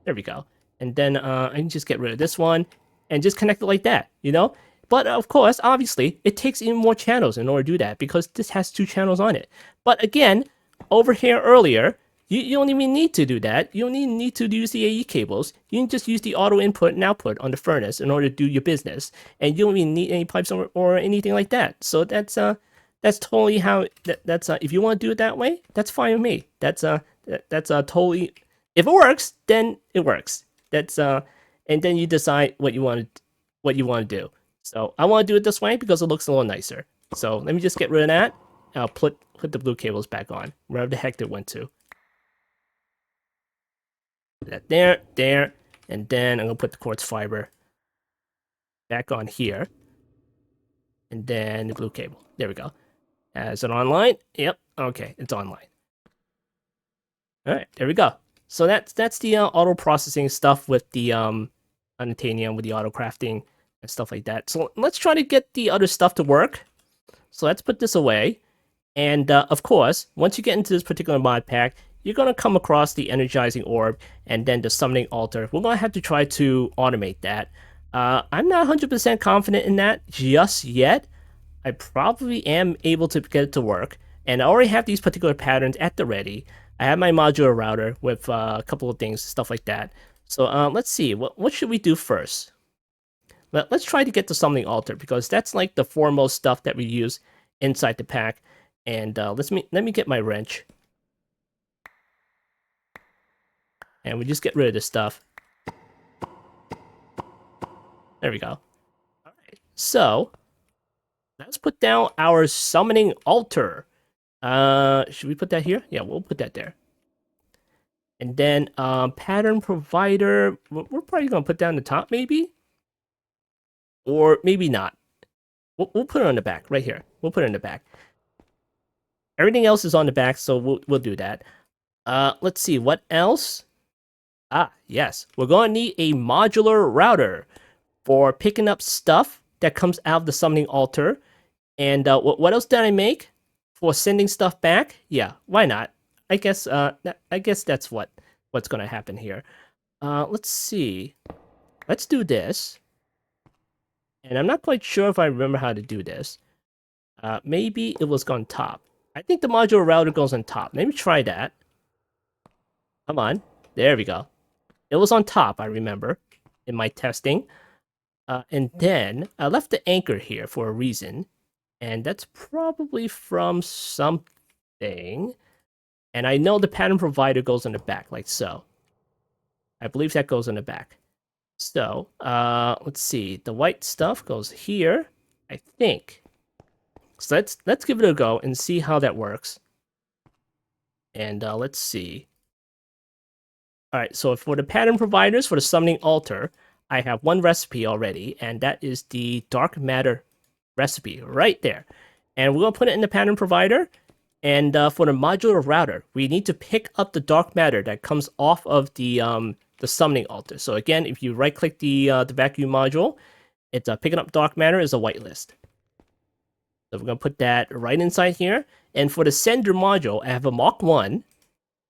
There we go. And then I can just get rid of this one and just connect it like that, you know? But of course, obviously, it takes even more channels in order to do that, because this has 2 channels on it. But again, over here earlier, you don't even need to do that. You don't even need to use the AE cables. You can just use the auto input and output on the furnace in order to do your business. And you don't even need any pipes or anything like that. So that's totally how, that's if you want to do it that way, that's fine with me. That's totally, if it works, then it works. That's and then you decide what you want to do. So I want to do it this way because it looks a little nicer. So let me just get rid of that. I'll put the blue cables back on wherever the heck they went to. Put that there, and then I'm gonna put the quartz fiber back on here, and then the blue cable. There we go. Is it online? Yep. Okay, it's online. All right, there we go. So that's the auto processing stuff with the unobtainium, with the auto crafting and stuff like that. So let's try to get the other stuff to work. So let's put this away. And of course, once you get into this particular mod pack, you're going to come across the energizing orb and then the summoning altar. We're going to have to try to automate that. I'm not 100% confident in that just yet. I probably am able to get it to work. And I already have these particular patterns at the ready. I have my modular router with a couple of things, stuff like that. So let's see, what should we do first? Let's try to get the summoning altar, because that's like the foremost stuff that we use inside the pack. And let me get my wrench. And we just get rid of this stuff. There we go. All right, so let's put down our summoning altar. Should we put that here? Yeah, we'll put that there. And then pattern provider, we're probably gonna put down the top, maybe, or maybe not. We'll put it on the back right here. We'll put it in the back. Everything else is on the back, so we'll do that. Let's see, what else? Ah, yes, we're gonna need a modular router for picking up stuff that comes out of the summoning altar. And what else did I make for sending stuff back? Yeah, why not? I guess that's what's gonna happen here. Let's see. Let's do this. And I'm not quite sure if I remember how to do this. Maybe it was on top. I think the modular router goes on top. Let me try that. Come on. There we go. It was on top, I remember, in my testing. And then I left the anchor here for a reason. And that's probably from something. And I know the pattern provider goes on the back, like so. I believe that goes on the back. So, let's see. The white stuff goes here, I think. So let's give it a go and see how that works. And let's see. All right, so for the pattern providers, for the summoning altar, I have one recipe already, and that is the dark matter recipe right there. And we're gonna put it in the pattern provider, for the modular router, we need to pick up the dark matter that comes off of the summoning altar. So again, if you right-click the vacuum module, it's picking up dark matter is a whitelist. So we're gonna put that right inside here. And for the sender module, I have a Mark 1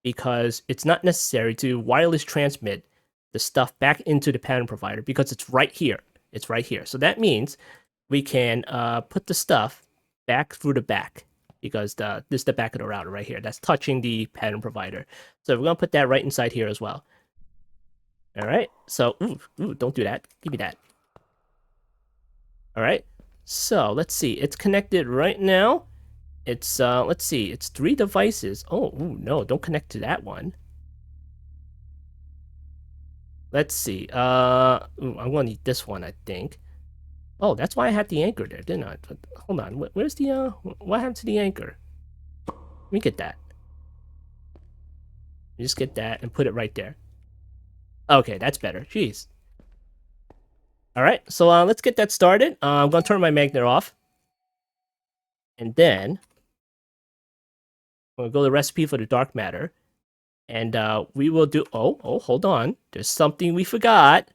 because it's not necessary to wireless transmit the stuff back into the pattern provider because it's right here. It's right here. So that means we can put the stuff back through the back because this is the back of the router right here. That's touching the pattern provider. So we're gonna put that right inside here as well. All right. So, ooh, don't do that. Give me that. All right. So let's see. It's connected right now. It's let's see. It's 3 devices. Oh, ooh, no, don't connect to that one. Let's see. Ooh, I'm gonna need this one, I think. Oh, that's why I had the anchor there, didn't I? But hold on. Where's the what happened to the anchor? Let me get that. Just get that and put it right there. Okay, that's better. Jeez. All right, so let's get that started. I'm gonna turn my magnet off, and then I'm gonna go to the recipe for the dark matter, and we will do. Oh, hold on. There's something we forgot.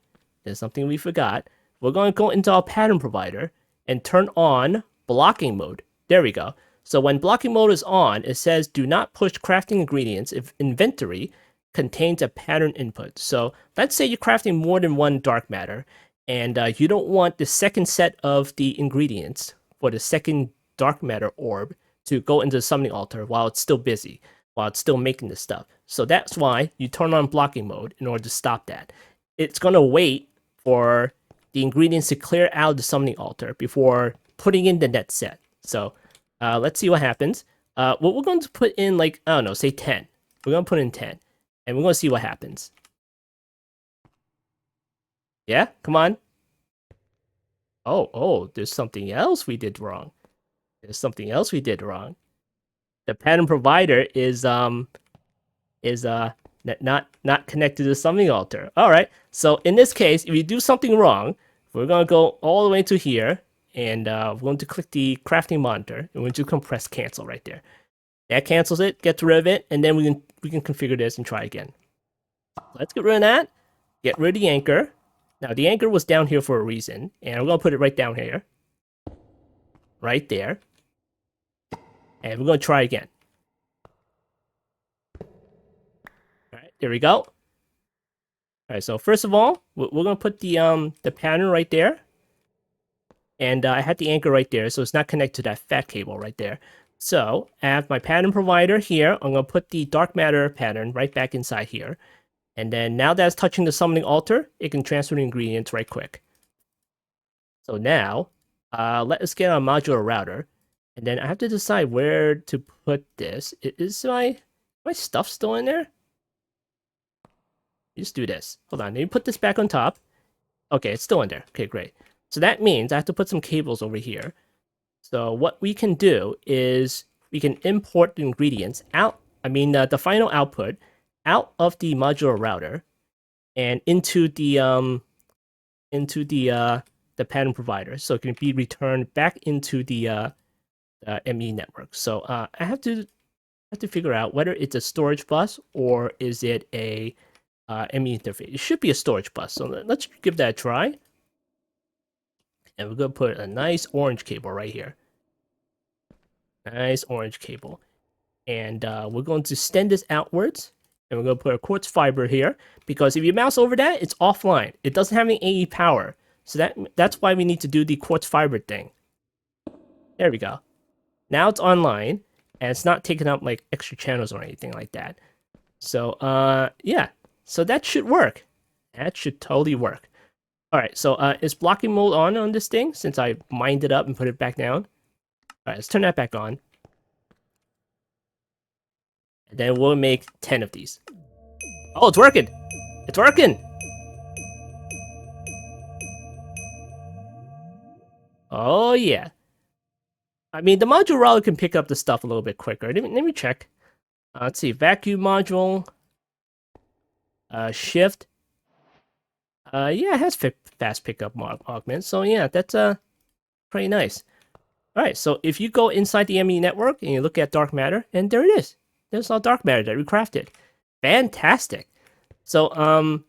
There's something we forgot. We're gonna go into our pattern provider and turn on blocking mode. There we go. So when blocking mode is on, it says do not push crafting ingredients if inventory contains a pattern input. So let's say you're crafting more than one dark matter, and you don't want the second set of the ingredients for the second dark matter orb to go into the summoning altar while it's still busy, while it's still making the stuff. So that's why you turn on blocking mode in order to stop that. It's going to wait for the ingredients to clear out the summoning altar before putting in the next set. So let's see what happens. What we're going to put in, like, I don't know, say 10. We're going to put in 10, and we're going to see what happens. Yeah, come on. Oh, there's something else we did wrong. There's something else we did wrong. The pattern provider is not connected to the summoning altar. All right. So in this case, if you do something wrong, we're gonna go all the way to here, and we're going to click the crafting monitor, and we're going to compress cancel right there. That cancels it, gets rid of it, and then we can configure this and try again. Let's get rid of that. Get rid of the anchor. Now the anchor was down here for a reason, and I'm gonna put it right down here, right there, and we're gonna try again. All right, there we go. All right, so first of all, we're gonna put the pattern right there, and I had the anchor right there, so it's not connected to that fat cable right there. So I have my pattern provider here. I'm gonna put the dark matter pattern right back inside here, and then now that it's touching the summoning altar, it can transfer the ingredients right quick. So now, let us get our modular router, and then I have to decide where to put this. Is my stuff still in there? Just do this. Hold on, let me put this back on top. Okay, it's still in there. Okay, great. So that means I have to put some cables over here. So what we can do is we can import the ingredients out, the final output out of the modular router and into the pattern provider, so it can be returned back into the ME network. So I have to figure out whether it's a storage bus or is it a ME interface. It should be a storage bus. So let's give that a try. And we're gonna put a nice orange cable right here. Nice orange cable. And we're going to extend this outwards. And we're going to put a quartz fiber here. Because if you mouse over that, it's offline. It doesn't have any AE power. So that's why we need to do the quartz fiber thing. There we go. Now it's online. And it's not taking up like extra channels or anything like that. So yeah. So that should work. That should totally work. Alright, so is blocking mode on this thing? Since I mined it up and put it back down. Alright, let's turn that back on. And then we'll make 10 of these. Oh, it's working! It's working! Oh, yeah. I mean, the module router can pick up the stuff a little bit quicker. Let me check. Let's see. Vacuum module. Shift. Yeah, it has fast pickup augment. So, yeah, that's pretty nice. All right, so if you go inside the ME network and you look at dark matter, and there it is. There's all dark matter that we crafted. Fantastic. So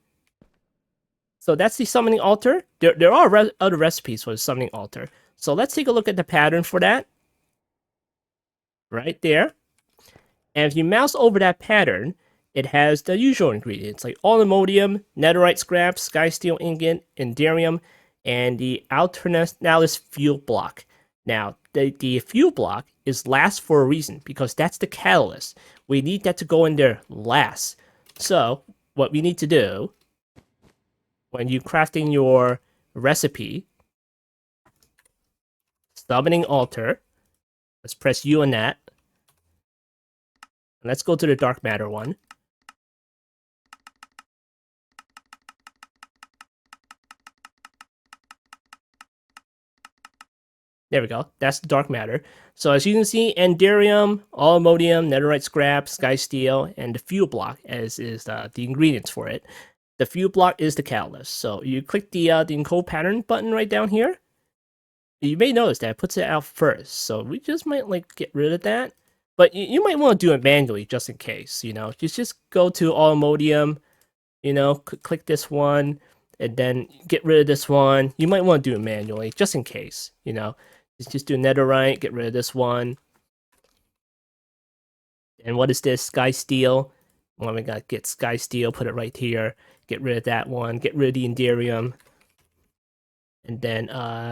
so that's the summoning altar. There are other recipes for the summoning altar. So let's take a look at the pattern for that. Right there. And if you mouse over that pattern, it has the usual ingredients like aluminium, netherite scrap, sky steel ingot, inderium, and the alternalis fuel block. Now, the fuel block is last for a reason because that's the catalyst. We need that to go in there last. So, what we need to do when you're crafting your recipe, summoning altar, let's press U on that. Let's go to the dark matter one. There we go. That's the dark matter. So as you can see, Enderium, Aluminium, Netherite scrap, Sky Steel, and the fuel block as is the ingredients for it. The fuel block is the catalyst. So you click the encode pattern button right down here. You may notice that it puts it out first. So we just might like get rid of that. But you might want to do it manually just in case, you know. Just go to Aluminium, you know, click this one, and then get rid of this one. You might want to do it manually just in case, you know. Just do netherite, get rid of this one. And what is this? Sky Steel. Well, we gotta get Sky Steel, put it right here. Get rid of that one. Get rid of the Enderium. And then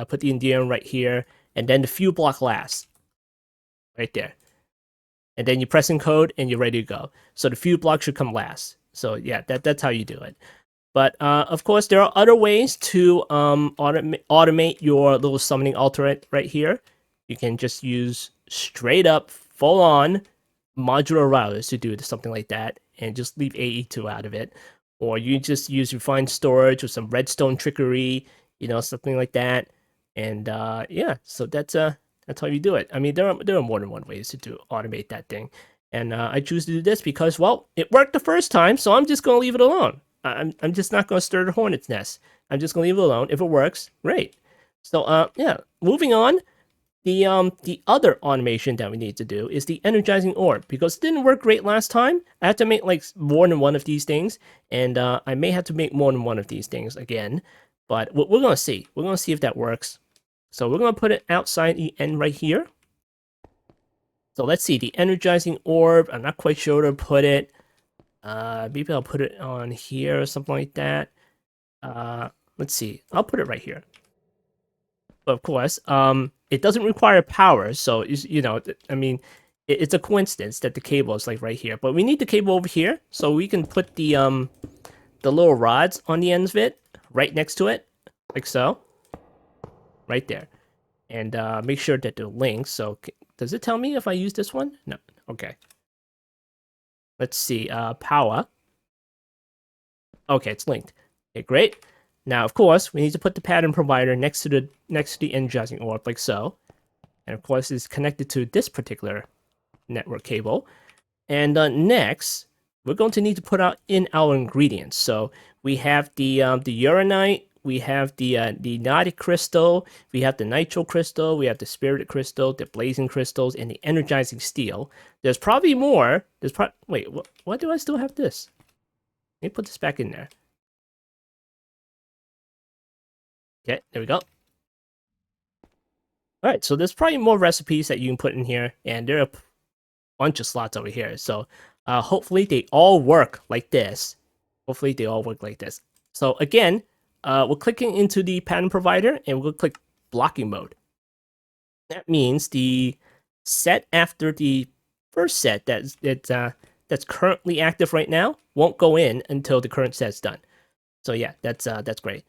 put the Enderium right here. And then the fuel block last. Right there. And then you press encode and you're ready to go. So the fuel block should come last. So yeah, that's how you do it. But of course, there are other ways to automate your little summoning altar right here. You can just use straight up, full on modular routers to do something like that, and just leave AE2 out of it. Or you just use refined storage with some redstone trickery, you know, something like that. And yeah, so that's how you do it. I mean, there are more than one ways to automate that thing. And I choose to do this because, well, it worked the first time, so I'm just gonna leave it alone. I'm just not going to stir the hornet's nest. I'm just going to leave it alone. If it works, great. So yeah, moving on. The other automation that we need to do is the energizing orb because it didn't work great last time. I had to make like more than one of these things, and I may have to make more than one of these things again. But we're going to see. We're going to see if that works. So we're going to put it outside the end right here. So let's see the energizing orb. I'm not quite sure where to put it. Maybe I'll put it on here or something like that. Let's see. I'll put it right here. But of course, it doesn't require power, so you know, I mean, it's a coincidence that the cable is like right here. But we need the cable over here, so we can put the little rods on the ends of it right next to it, like so, right there, and make sure that they're linked. So, does it tell me if I use this one? No. Okay. Let's see, power. Okay, it's linked. Okay, great. Now, of course, we need to put the pattern provider next to the energizing orb, like so. And of course, it's connected to this particular network cable. And next, we're going to need to put in our ingredients. So we have the uranite, we have the Nautic crystal, we have the nitro crystal, we have the spirit crystal, the blazing crystals, and the energizing steel. There's probably more. Wait, why do I still have this? Let me put this back in there. Okay, there we go. All right, so there's probably more recipes that you can put in here, and there are a bunch of slots over here. So hopefully they all work like this. Hopefully they all work like this. So again, we're clicking into the pattern provider, and we'll click blocking mode. That means the set after the first set that's currently active right now won't go in until the current set's done. So yeah, that's great.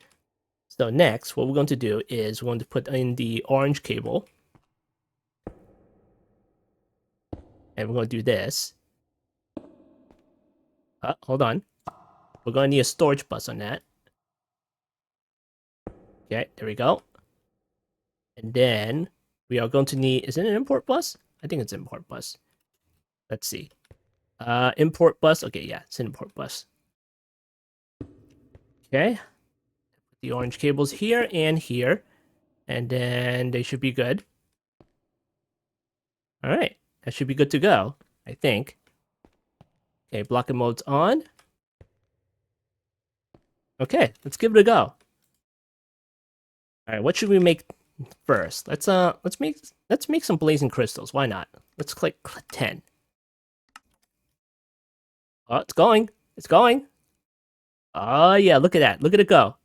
So next, what we're going to do is we're going to put in the orange cable. And we're going to do this. Hold on. We're going to need a storage bus on that. Okay, there we go. And then we are going to need, is it an import bus? I think it's an import bus. Let's see. Import bus. Okay, yeah, it's an import bus. Okay. The orange cables here and here. And then they should be good. All right, that should be good to go, I think. Okay, blocking mode's on. Okay, let's give it a go. All right, what should we make first? Let's make some blazing crystals. Why not? Let's click 10. Oh, it's going. It's going. Oh yeah, look at that. Look at it go.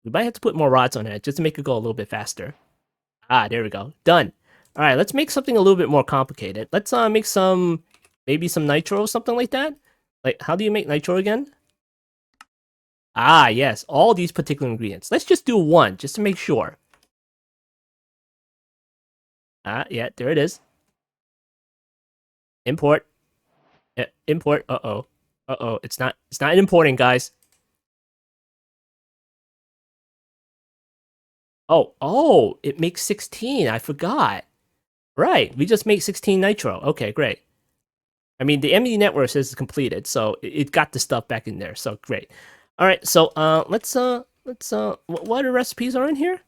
We might have to put more rods on it just to make it go a little bit faster. Ah, there we go. Done. All right, let's make something a little bit more complicated. Let's make some, maybe some nitro or something like that. Like, how do you make nitro again? Ah, yes, all these particular ingredients. Let's just do one, just to make sure. Ah, yeah, there it is. Import. Import. Uh-oh. Uh-oh, it's not importing, guys. Oh, it makes 16. I forgot. Right, we just make 16 nitro. Okay, great. I mean, the ME network says it's completed, so it got the stuff back in there. So great. All right, so let's what other recipes are in here?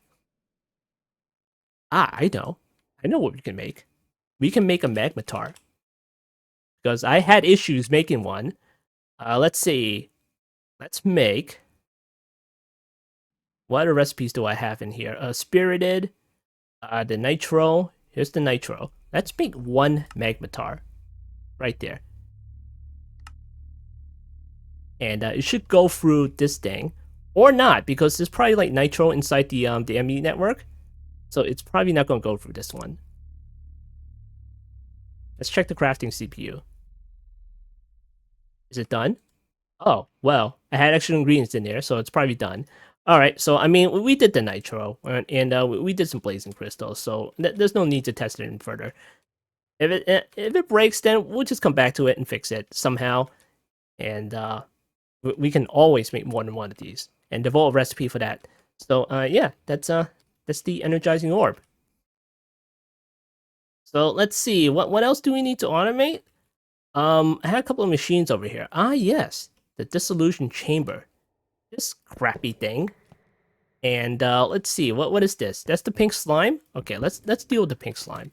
Ah, I know what we can make. We can make a magmatar because I had issues making one. Let's see. Let's make. What other recipes do I have in here? Spirited, the nitro. Here's the nitro. Let's make one magmatar right there. And it should go through this thing, or not, because there's probably like nitro inside the ME network, so it's probably not going to go through this one. Let's check the crafting CPU. Is it done? Oh, well, I had extra ingredients in there, so it's probably done. All right, so I mean, we did the nitro, and we did some blazing crystals, so there's no need to test it any further. If it breaks, then we'll just come back to it and fix it somehow, and we can always make more than one of these and devote a recipe for that. So yeah, that's the energizing orb. So let's see, what else do we need to automate? I had a couple of machines over here. Ah yes, the dissolution chamber. This crappy thing. And let's see, what is this? That's the pink slime? Okay, let's deal with the pink slime.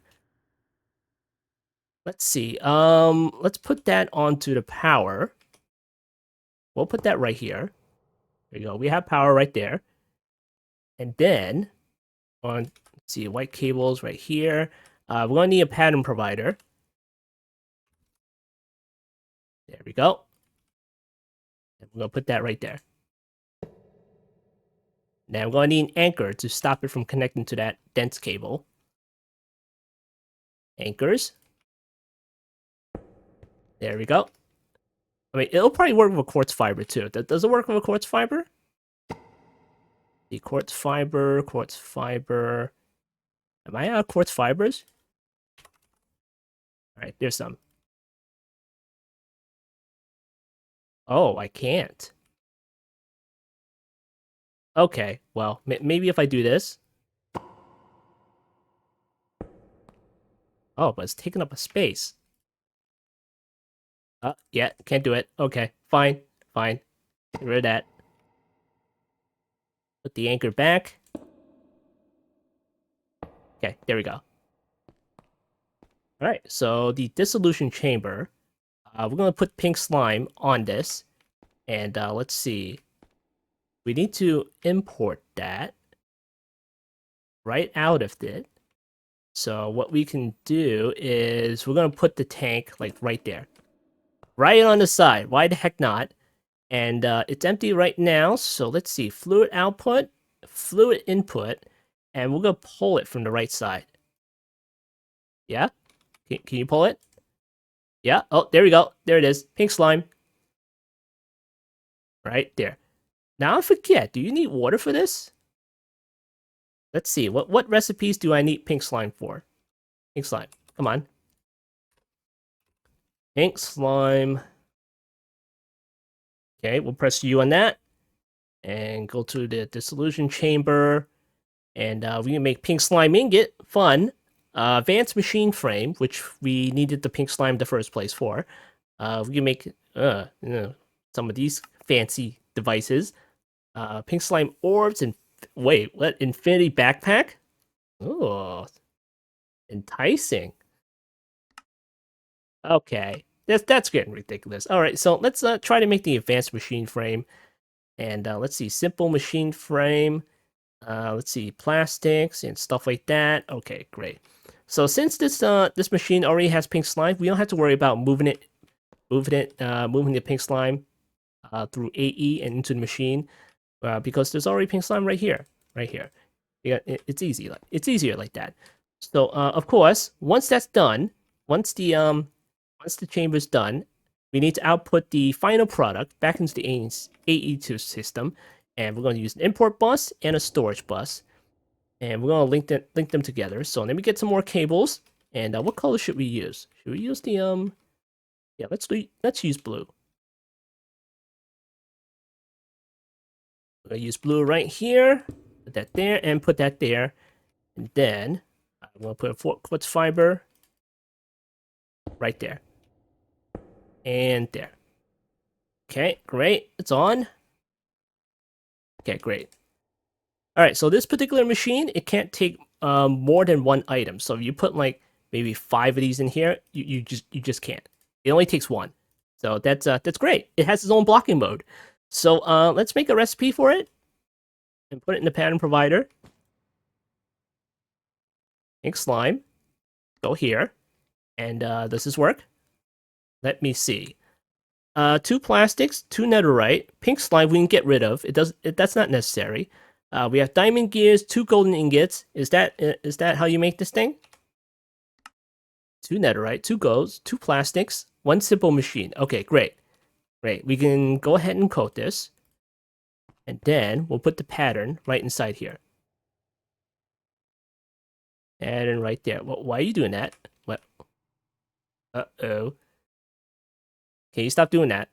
Let's see. Let's put that onto the power. We'll put that right here. There you go. We have power right there. And then let's see, white cables right here. We're gonna need a pattern provider. There we go. And we're gonna put that right there. Now I'm gonna need an anchor to stop it from connecting to that dense cable. Anchors. There we go. I mean, it'll probably work with a quartz fiber too. Does it work with a quartz fiber? The quartz fiber, quartz fiber. Am I out of quartz fibers? All right, there's some. Oh, I can't. Okay, well, maybe if I do this. Oh, but it's taking up a space. Yeah, can't do it. Okay, fine, fine. Get rid of that. Put the anchor back. Okay, there we go. All right, so the dissolution chamber. We're gonna put pink slime on this, and let's see. We need to import that right out of it. So what we can do is we're gonna put the tank like right there, right on the side. Why the heck not? And it's empty right now. So let's see, fluid output, fluid input, and we're gonna pull it from the right side. Yeah, can you pull it? Yeah. Oh, there we go. There it is. Pink slime. Right there. Now I forget. Do you need water for this? Let's see. What recipes do I need pink slime for? Pink slime. Come on. Pink slime. Okay, we'll press U on that. And go to the dissolution chamber. And we can make pink slime ingot. Fun. Advanced machine frame, which we needed the pink slime in the first place for. We can make some of these fancy devices. Pink slime orbs and Wait, what? Infinity backpack? Oh, enticing. Okay, that's getting ridiculous. All right, so let's try to make the advanced machine frame, and let's see, simple machine frame. Let's see, plastics and stuff like that. Okay, great. So since this machine already has pink slime, we don't have to worry about moving the pink slime through AE and into the machine because there's already pink slime right here, right here. Yeah, it's easy. It's easier like that. So of course, once that's done, once the chamber's done, we need to output the final product back into the AE2 system, and we're going to use an import bus and a storage bus, and we're going to link them together. So let me get some more cables. And what color should we use? Should we use the Yeah, let's use blue. I'm gonna use blue right here. Put that there and put that there, and then I'm gonna put a quartz fiber right there and there. Okay, great. It's on. Okay, great. All right, so this particular machine, it can't take more than one item. So if you put like maybe 5 of these in here, you just can't. It only takes one. So that's great. It has its own blocking mode. So let's make a recipe for it and put it in the pattern provider. Ink slime. Go here. And does this work? Let me see. 2 plastics, 2 netherite, pink slime we can get rid of. That's not necessary. We have diamond gears, 2 golden ingots. Is that how you make this thing? 2 netherite, 2 golds, 2 plastics, 1 simple machine. Okay, great. Great. We can go ahead and coat this. And then we'll put the pattern right inside here. Pattern right there. Well, why are you doing that? What? Uh-oh. Can you stop doing that?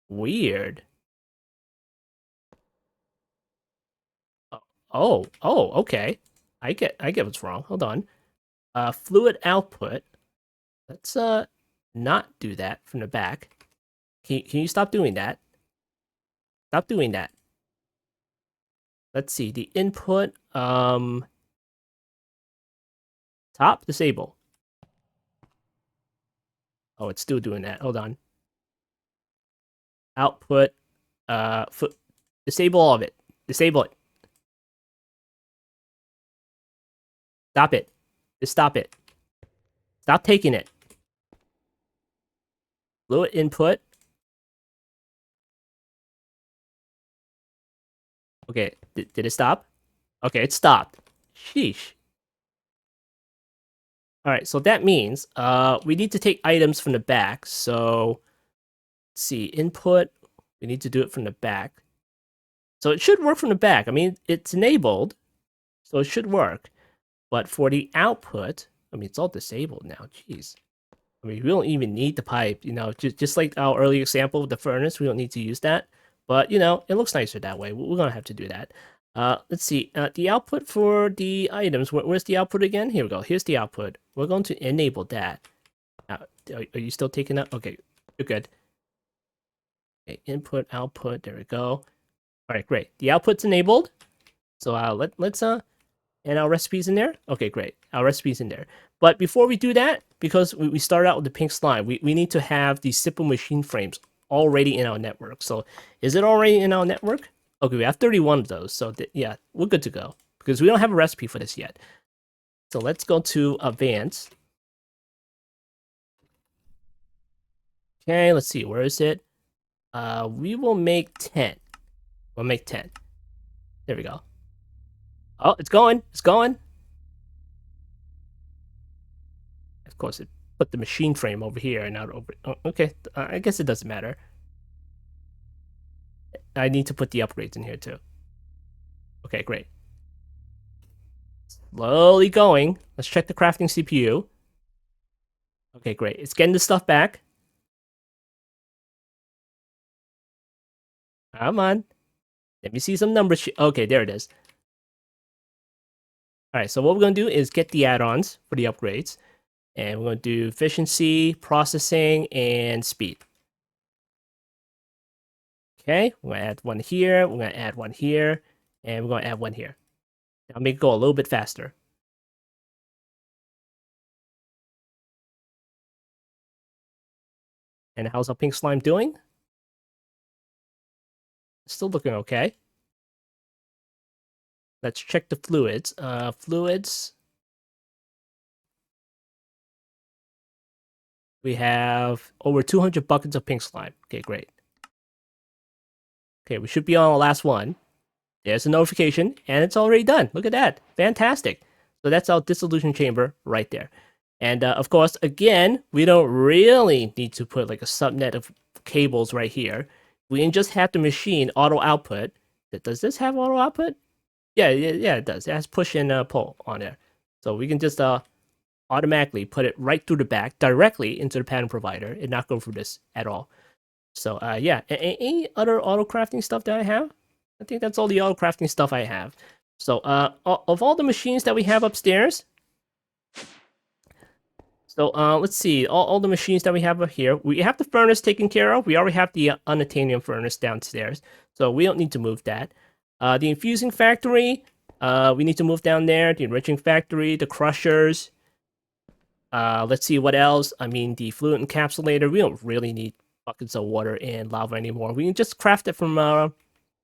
Weird. Oh, okay. I get what's wrong. Hold on. Fluid output. Let's not do that from the back. Can you stop doing that? Stop doing that. Let's see. The input top disable. Oh, it's still doing that. Hold on. Output disable all of it. Disable it. Stop it. Just stop it. Stop taking it. Fluid input. Okay, did it stop? Okay, it stopped. Sheesh. All right, so that means we need to take items from the back. So let's see, input. We need to do it from the back. So it should work from the back. I mean, it's enabled, so it should work. But for the output, I mean, it's all disabled now. Jeez. I mean, we don't even need the pipe, you know, just like our early example with the furnace, we don't need to use that. But, you know, it looks nicer that way. We're going to have to do that. Let's see. The output for the items, where's the output again? Here we go. Here's the output. We're going to enable that. Are you still taking that? Okay, you're good. Okay, input, output, there we go. All right, great. The output's enabled. So let's and our recipe's in there? Okay, great. Our recipe's in there. But before we do that, because we started out with the pink slime, we need to have these simple machine frames already in our network. So is it already in our network? Okay, we have 31 of those. So yeah, we're good to go. Because we don't have a recipe for this yet. So let's go to advanced. Okay, let's see. Where is it? We will make 10. We'll make 10. There we go. Oh, it's going. It's going. Of course, it put the machine frame over here and not over. Oh, okay, I guess it doesn't matter. I need to put the upgrades in here too. Okay, great. Slowly going. Let's check the crafting CPU. Okay, great. It's getting the stuff back. Come on. Let me see some numbers. Okay, there it is. All right, so what we're going to do is get the add-ons for the upgrades. And we're going to do efficiency, processing, and speed. Okay, we're gonna add one here, we're gonna add one here, and we're gonna add one here. I'll make it go a little bit faster. And how's our pink slime doing? Still looking okay. Let's check the fluids. Fluids. We have over 200 buckets of pink slime. Okay, great. Okay, we should be on the last one. There's a notification, and it's already done. Look at that. Fantastic. So that's our dissolution chamber right there. And of course, again, we don't really need to put like a subnet of cables right here. We can just have the machine auto output. Does this have auto output? Yeah, it does. It has push and pull on there. So we can just automatically put it right through the back directly into the pattern provider and not go through this at all. So yeah, any other auto crafting stuff that I have? I think that's all the auto crafting stuff I have. So of all the machines that we have upstairs, so let's see, all the machines that we have up here, we have the furnace taken care of. We already have the unattainium furnace downstairs, so we don't need to move that. The infusing factory, we need to move down there. The enriching factory, the crushers. Let's see what else. I mean, the fluid encapsulator, we don't really need buckets of water and lava anymore. We can just craft it from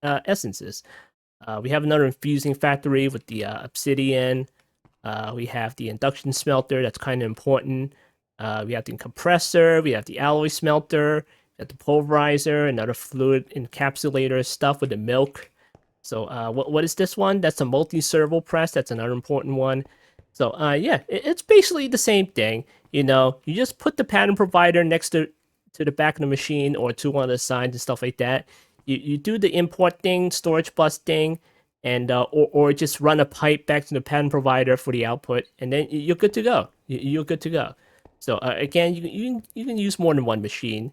essences. We have another infusing factory with the obsidian. We have the induction smelter, that's kind of important. We have the compressor, we have the alloy smelter, we have the pulverizer, another fluid encapsulator stuff with the milk. So what is this one? That's a multi-servo press, that's another important one. So yeah, it's basically the same thing. You know, you just put the pattern provider next to the back of the machine or to one of the sides and stuff like that. You do the import thing, storage bus thing, and or just run a pipe back to the pattern provider for the output, and then you're good to go. You're good to go. So again, you can use more than one machine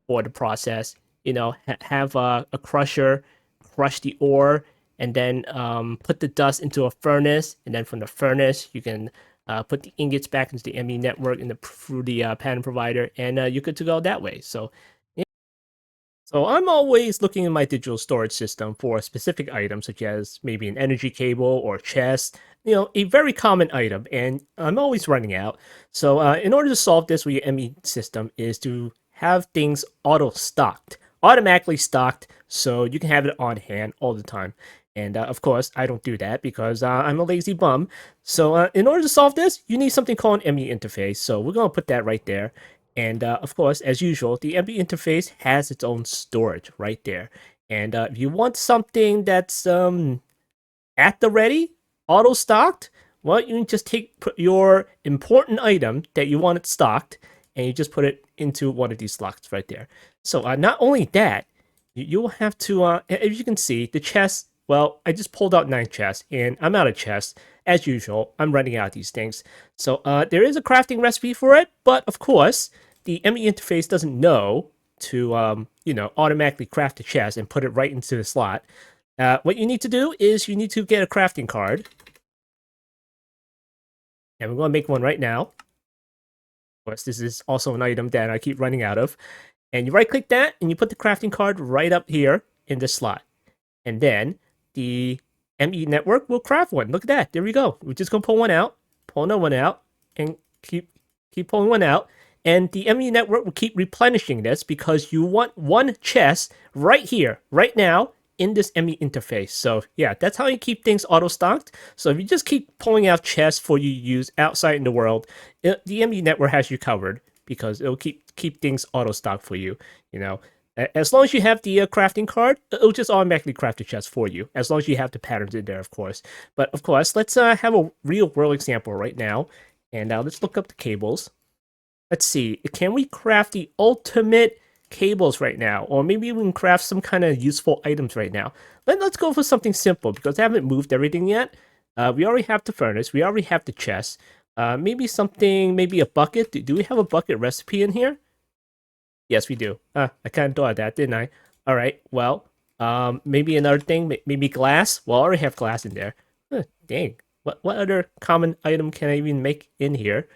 for the process. You know, have a crusher crush the ore, and then put the dust into a furnace, and then from the furnace you can put the ingots back into the ME network through the pattern provider, and you're good to go that way. So so I'm always looking in my digital storage system for a specific item, such as maybe an energy cable or chest, you know, a very common item, and I'm always running out. So in order to solve this with your ME system is to have things auto-stocked, automatically stocked, so you can have it on hand all the time. And of course, I don't do that because I'm a lazy bum. So in order to solve this, you need something called an ME interface. So we're going to put that right there. And of course, as usual, the MB interface has its own storage right there. And if you want something that's at the ready, auto stocked, well, you can just put your important item that you want it stocked, and you just put it into one of these slots right there. So not only that, you will have to, as you can see, the chest. Well, I just pulled out 9 chests, and I'm out of chests. As usual, I'm running out of these things. So there is a crafting recipe for it, but of course, the ME interface doesn't know to, you know, automatically craft a chest and put it right into the slot. What you need to do is you need to get a crafting card. And we're going to make one right now. Of course, this is also an item that I keep running out of. And you right-click that, and you put the crafting card right up here in this slot. And then the ME network will craft one. Look at that. There we go. We're just going to pull one out, pull another one out, and keep pulling one out. And the ME network will keep replenishing this because you want one chest right here, right now, in this ME interface. So yeah, that's how you keep things auto-stocked. So if you just keep pulling out chests for you to use outside in the world, the ME network has you covered because it'll keep things auto-stocked for you, you know. As long as you have the crafting card, it'll just automatically craft the chest for you, as long as you have the patterns in there, of course. But of course, let's have a real-world example right now. And let's look up the cables. Let's see, can we craft the ultimate cables right now? Or maybe we can craft some kind of useful items right now. Let's go for something simple, because I haven't moved everything yet. We already have the furnace, we already have the chest. Maybe a bucket. Do we have a bucket recipe in here? Yes, we do. I kind of thought of that, didn't I? Alright, well, maybe another thing, maybe glass? Well, I already have glass in there. Dang, what other common item can I even make in here?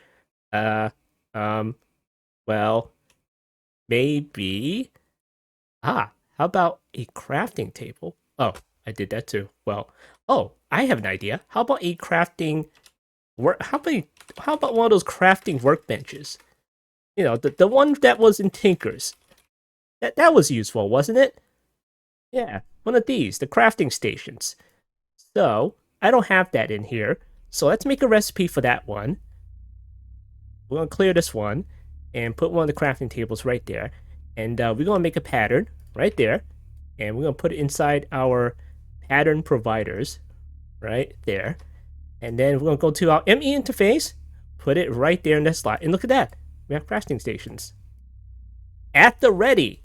Well, maybe... how How about a crafting table? Oh, I did that too. Well, oh, I have an idea. How about a crafting work? How about one of those crafting workbenches? You know, the one that was in Tinker's. That was useful, wasn't it? Yeah, one of these, the crafting stations. So I don't have that in here. So let's make a recipe for that one. We're gonna clear this one and put one of the crafting tables right there. And we're gonna make a pattern right there. And we're gonna put it inside our pattern providers right there. And then we're gonna go to our ME interface, put it right there in that slot. And look at that. We have crafting stations at the ready.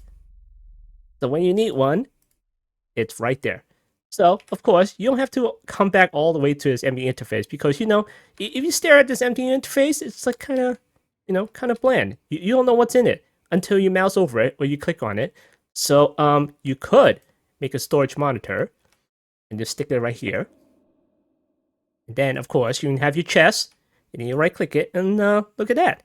So when you need one, it's right there. So, of course, you don't have to come back all the way to this ME interface because, you know, if you stare at this ME interface, it's like kind of, you know, kind of bland. You don't know what's in it until you mouse over it or you click on it. So, you could make a storage monitor and just stick it right here. And then, of course, you can have your chest and then you right click it and look at that.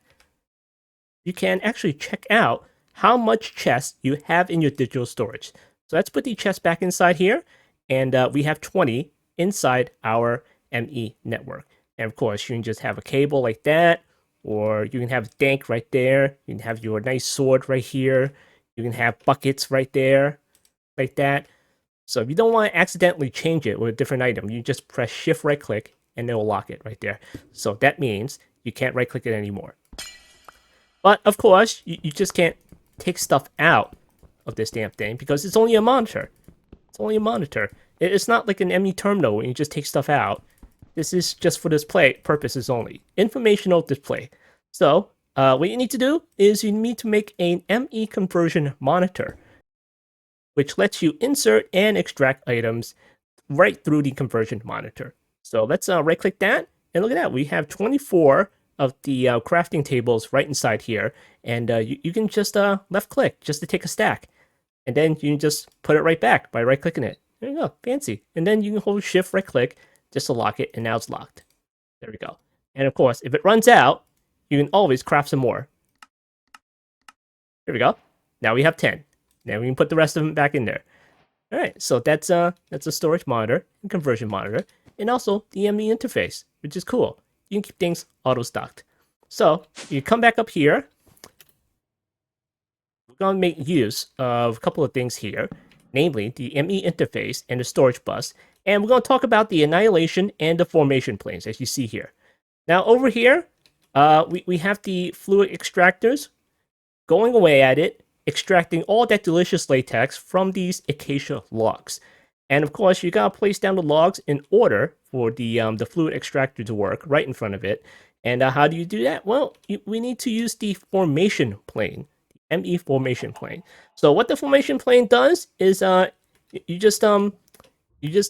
You can actually check out how much chest you have in your digital storage. So let's put the chest back inside here. And we have 20 inside our ME network. And of course, you can just have a cable like that, or you can have a dank right there. You can have your nice sword right here. You can have buckets right there, like that. So if you don't want to accidentally change it with a different item, you just press shift right click and it will lock it right there. So that means you can't right click it anymore. But of course, you just can't take stuff out of this damn thing because it's only a monitor. It's only a monitor. It's not like an ME terminal where you just take stuff out. This is just for display purposes only. Informational display. So, what you need to do is you need to make an ME conversion monitor, which lets you insert and extract items right through the conversion monitor. So let's right click that, and look at that. We have 24 of the crafting tables right inside here, and you can just left click just to take a stack. And then you can just put it right back by right clicking it. There you go, fancy. And then you can hold shift right click just to lock it, and now it's locked. There we go. And of course, if it runs out, you can always craft some more. There we go. Now we have 10. Now we can put the rest of them back in there. All right, so that's a storage monitor and conversion monitor, and also the ME interface, which is cool. You can keep things auto-stocked. So you come back up here. We're going to make use of a couple of things here, namely the ME interface and the storage bus. And we're going to talk about the annihilation and the formation planes, as you see here. Now, over here, we have the fluid extractors going away at it, extracting all that delicious latex from these acacia logs. And of course, you got to place down the logs in order for the fluid extractor to work right in front of it. And how do you do that? Well, we need to use the formation plane. ME formation plane. So what the formation plane does is you just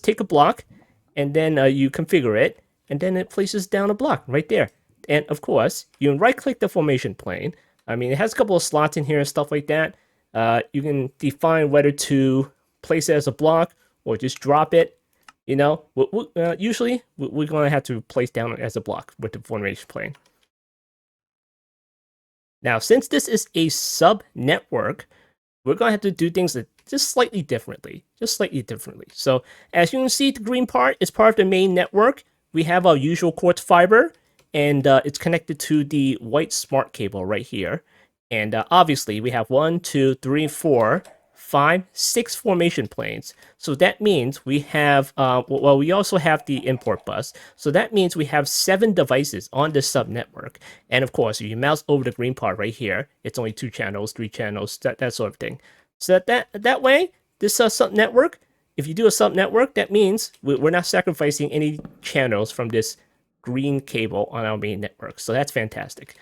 take a block and then you configure it, and then it places down a block right there. And of course, you can right click the formation plane. I mean, it has a couple of slots in here and stuff like that. You can define whether to place it as a block or just drop it. You know, usually we're going to have to place down as a block with the formation plane. Now, since this is a sub-network, we're going to have to do things just slightly differently. So, as you can see, the green part is part of the main network. We have our usual quartz fiber, and it's connected to the white smart cable right here. And obviously, we have 1, 2, 3, 4, 5, 6 formation planes. So that means we have, well, we also have the import bus. So that means we have 7 devices on this subnetwork. And of course, if you mouse over the green part right here, it's only 2 channels, 3 channels, that sort of thing. So that way, this subnetwork, if you do a subnetwork, that means we're not sacrificing any channels from this green cable on our main network. So that's fantastic.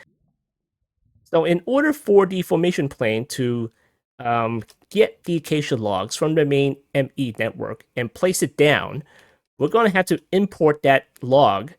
So in order for the formation plane to get the acacia logs from the main ME network and place it down, we're going to have to import that log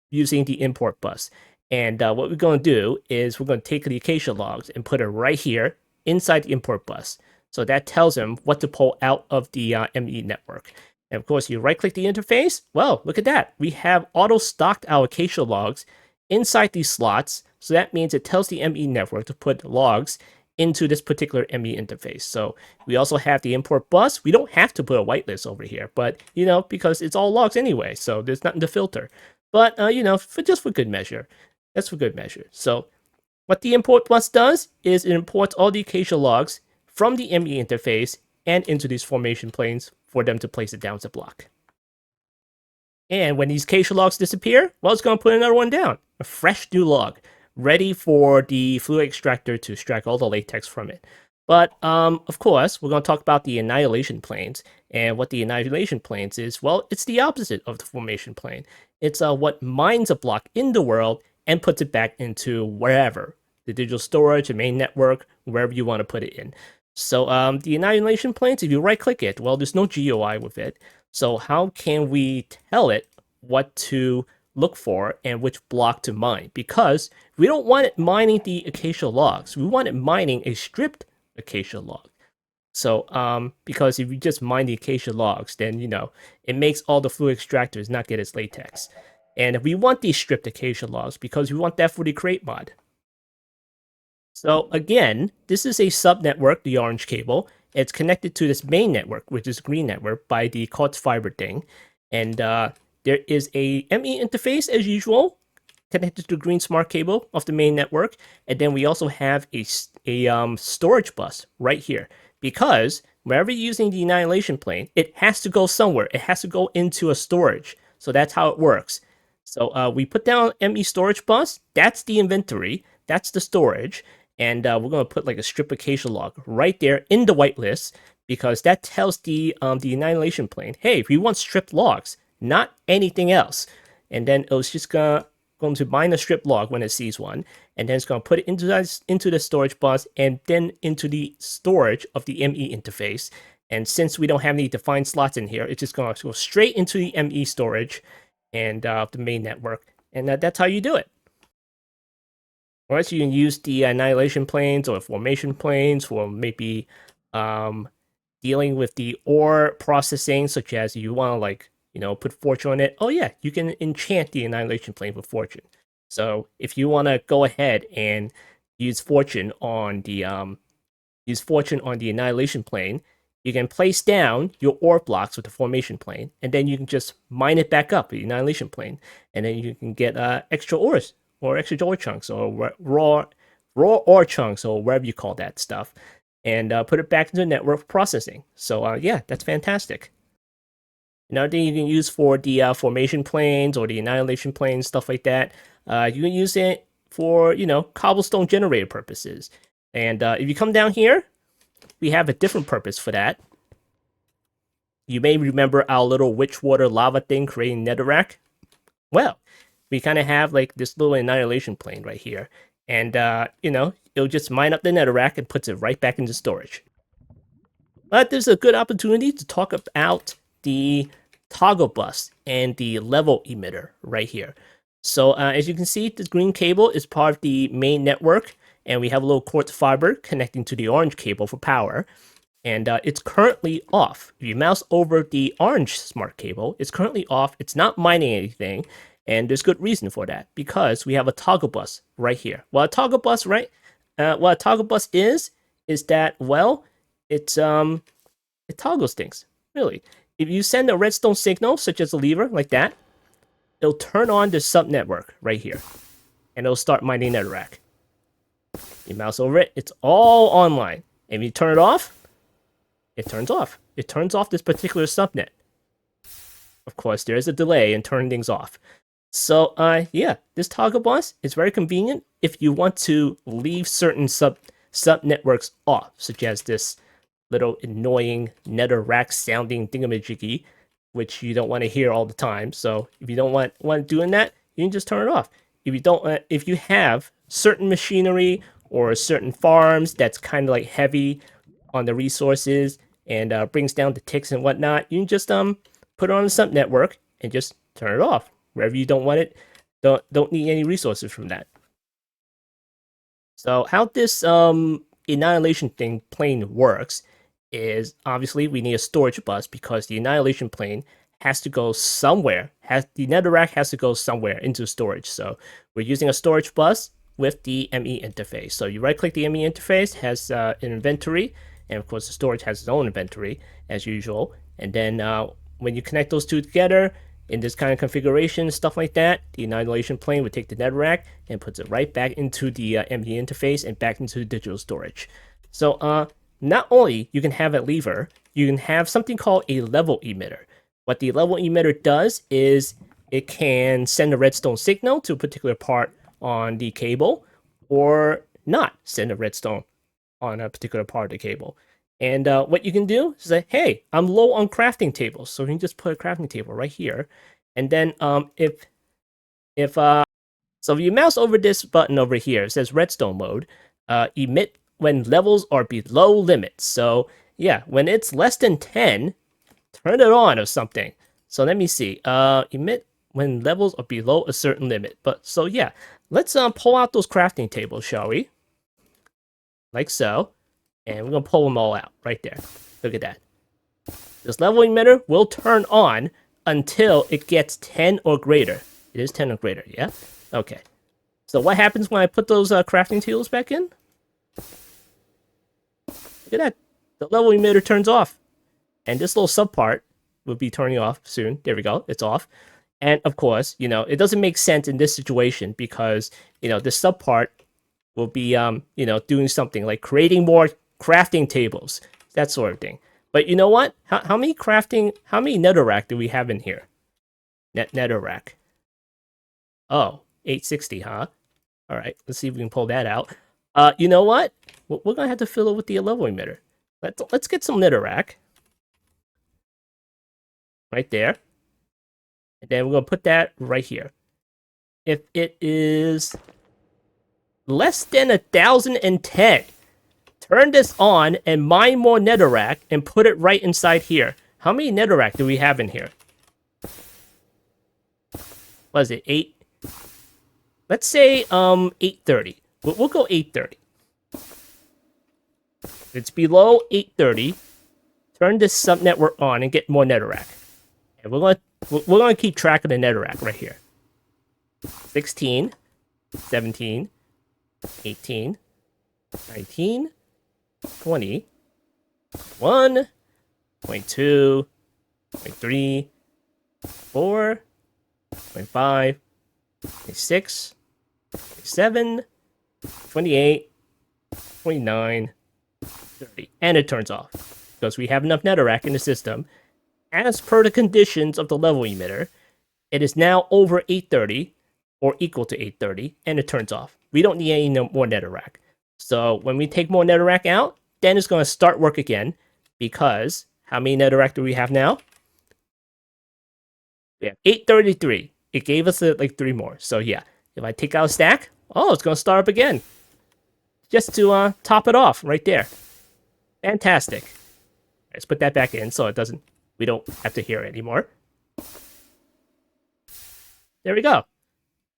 using the import bus. And what we're going to do is we're going to take the acacia logs and put it right here inside the import bus. So that tells them what to pull out of the ME network. And of course, you right-click the interface. Well, look at that. We have auto-stocked our acacia logs inside these slots. So that means it tells the ME network to put logs into this particular ME interface. So we also have the import bus. We don't have to put a whitelist over here, but because it's all logs anyway, so there's nothing to filter. But for good measure, that's for good measure. So what the import bus does is it imports all the acacia logs from the ME interface and into these formation planes for them to place it down as a block. And when these acacia logs disappear, well, it's going to put another one down, a fresh new log, ready for the fluid extractor to extract all the latex from it. But of course, we're going to talk about the annihilation planes. And what the annihilation planes is, well, it's the opposite of the formation plane. It's what mines a block in the world and puts it back into wherever, the digital storage, the main network, wherever you want to put it in. So the annihilation planes, if you right click it, well, there's no GUI with it. So how can we tell it what to look for and which block to mine? Because we don't want it mining the acacia logs. We want it mining a stripped acacia log. So because if you just mine the acacia logs, then it makes all the fluid extractors not get its latex. And we want these stripped acacia logs because we want that for the create mod. So again, this is a subnetwork, the orange cable. It's connected to this main network, which is green network, by the quartz fiber thing. And there is a ME interface, as usual, connected to the green smart cable of the main network. And then we also have a storage bus right here. Because wherever you're using the annihilation plane, it has to go somewhere. It has to go into a storage. So that's how it works. So we put down ME storage bus. That's the inventory. That's the storage. And we're going to put like a strip acacia log right there in the whitelist, because that tells the annihilation plane, hey, we want stripped logs, not anything else. And then it's just going to mine a strip log when it sees one, and then it's going to put it into the storage bus and then into the storage of the ME interface. And since we don't have any defined slots in here, it's just going to go straight into the ME storage and the main network. And that's how you do it. Or else you can use the annihilation planes or formation planes for maybe dealing with the ore processing, such as you want to put fortune on it. Oh yeah, you can enchant the annihilation plane with fortune. So if you want to go ahead and use fortune on the annihilation plane, you can place down your ore blocks with the formation plane, and then you can just mine it back up with the annihilation plane, and then you can get extra ores. Or extra ore chunks, or raw ore chunks, or whatever you call that stuff, and put it back into the network for processing. So yeah, that's fantastic. Another thing you can use for the formation planes or the annihilation planes, stuff like that, you can use it for cobblestone generator purposes. And if you come down here, we have a different purpose for that. You may remember our little witch water lava thing creating netherrack. Well, we kind of have like this little annihilation plane right here. And, it'll just mine up the netherrack and puts it right back into storage. But there's a good opportunity to talk about the toggle bus and the level emitter right here. So as you can see, this green cable is part of the main network, and we have a little quartz fiber connecting to the orange cable for power. And it's currently off. If you mouse over the orange smart cable, it's currently off. It's not mining anything. And there's good reason for that, because we have a toggle bus right here. What a toggle bus, is that, well, it toggles things, really. If you send a redstone signal, such as a lever, like that, it'll turn on the subnetwork right here, and it'll start mining netherrack. You mouse over it, it's all online. And if you turn it off, it turns off. It turns off this particular subnet. Of course, there is a delay in turning things off. So, yeah, this toggle bus is very convenient if you want to leave certain sub networks off, such as this little annoying netherrack sounding thingamajiggy, which you don't want to hear all the time. So, if you don't want doing that, you can just turn it off. If you don't, if you have certain machinery or certain farms that's kind of like heavy on the resources and brings down the ticks and whatnot, you can just put it on the sub network and just turn it off. Wherever you don't want it, don't need any resources from that. So how this annihilation plane works is, obviously we need a storage bus, because the annihilation plane has to go somewhere. The netherrack has to go somewhere into storage. So we're using a storage bus with the ME interface. So you right click the ME interface, has an inventory, and of course the storage has its own inventory as usual. And then when you connect those two together in this kind of configuration, stuff like that, the annihilation plane would take the netherrack and puts it right back into the ME interface and back into the digital storage. So not only you can have a lever, you can have something called a level emitter. What the level emitter does is it can send a redstone signal to a particular part on the cable, or not send a redstone on a particular part of the cable. And what you can do is say, hey, I'm low on crafting tables, so you can just put a crafting table right here. And then if you mouse over this button over here, it says redstone mode, emit when levels are below limits. So yeah, when it's less than 10, turn it on or something. So let me see. Emit when levels are below a certain limit. But so yeah, let's pull out those crafting tables, shall we? Like so. And we're gonna pull them all out right there. Look at that. This level emitter will turn on until it gets 10 or greater. It is 10 or greater, yeah? Okay. So what happens when I put those crafting tables back in? Look at that. The level emitter turns off. And this little sub part will be turning off soon. There we go. It's off. And of course, it doesn't make sense in this situation because, this sub part will be, doing something like creating more crafting tables, that sort of thing. But you know what? How many netherrack do we have in here? Netherrack. Oh, 860, huh? All right, let's see if we can pull that out. You know what? We're gonna have to fill it with the level emitter. Let's get some netherrack. Right there. And then we're gonna put that right here. If it is less than 1010, turn this on and mine more netherrack and put it right inside here. How many netherrack do we have in here? What is it? 8? Let's say 830. We'll go 830. If it's below 830, turn this subnetwork on and get more netherrack. And we're gonna keep track of the netherrack right here. 16, 17, 18, 19, 20, 1, 22, 23, 4, 25, 26, 27, 28, 29, 30. And it turns off. Because we have enough netherrack in the system. As per the conditions of the level emitter, it is now over 830 or equal to 830, and it turns off. We don't need any more netherrack. So when we take more netherrack out, then it's going to start work again, because how many netherrack do we have now? We have 833. It gave us like 3 more. So yeah, if I take out a stack, it's going to start up again. Just to top it off right there. Fantastic. Let's put that back in so we don't have to hear it anymore. There we go.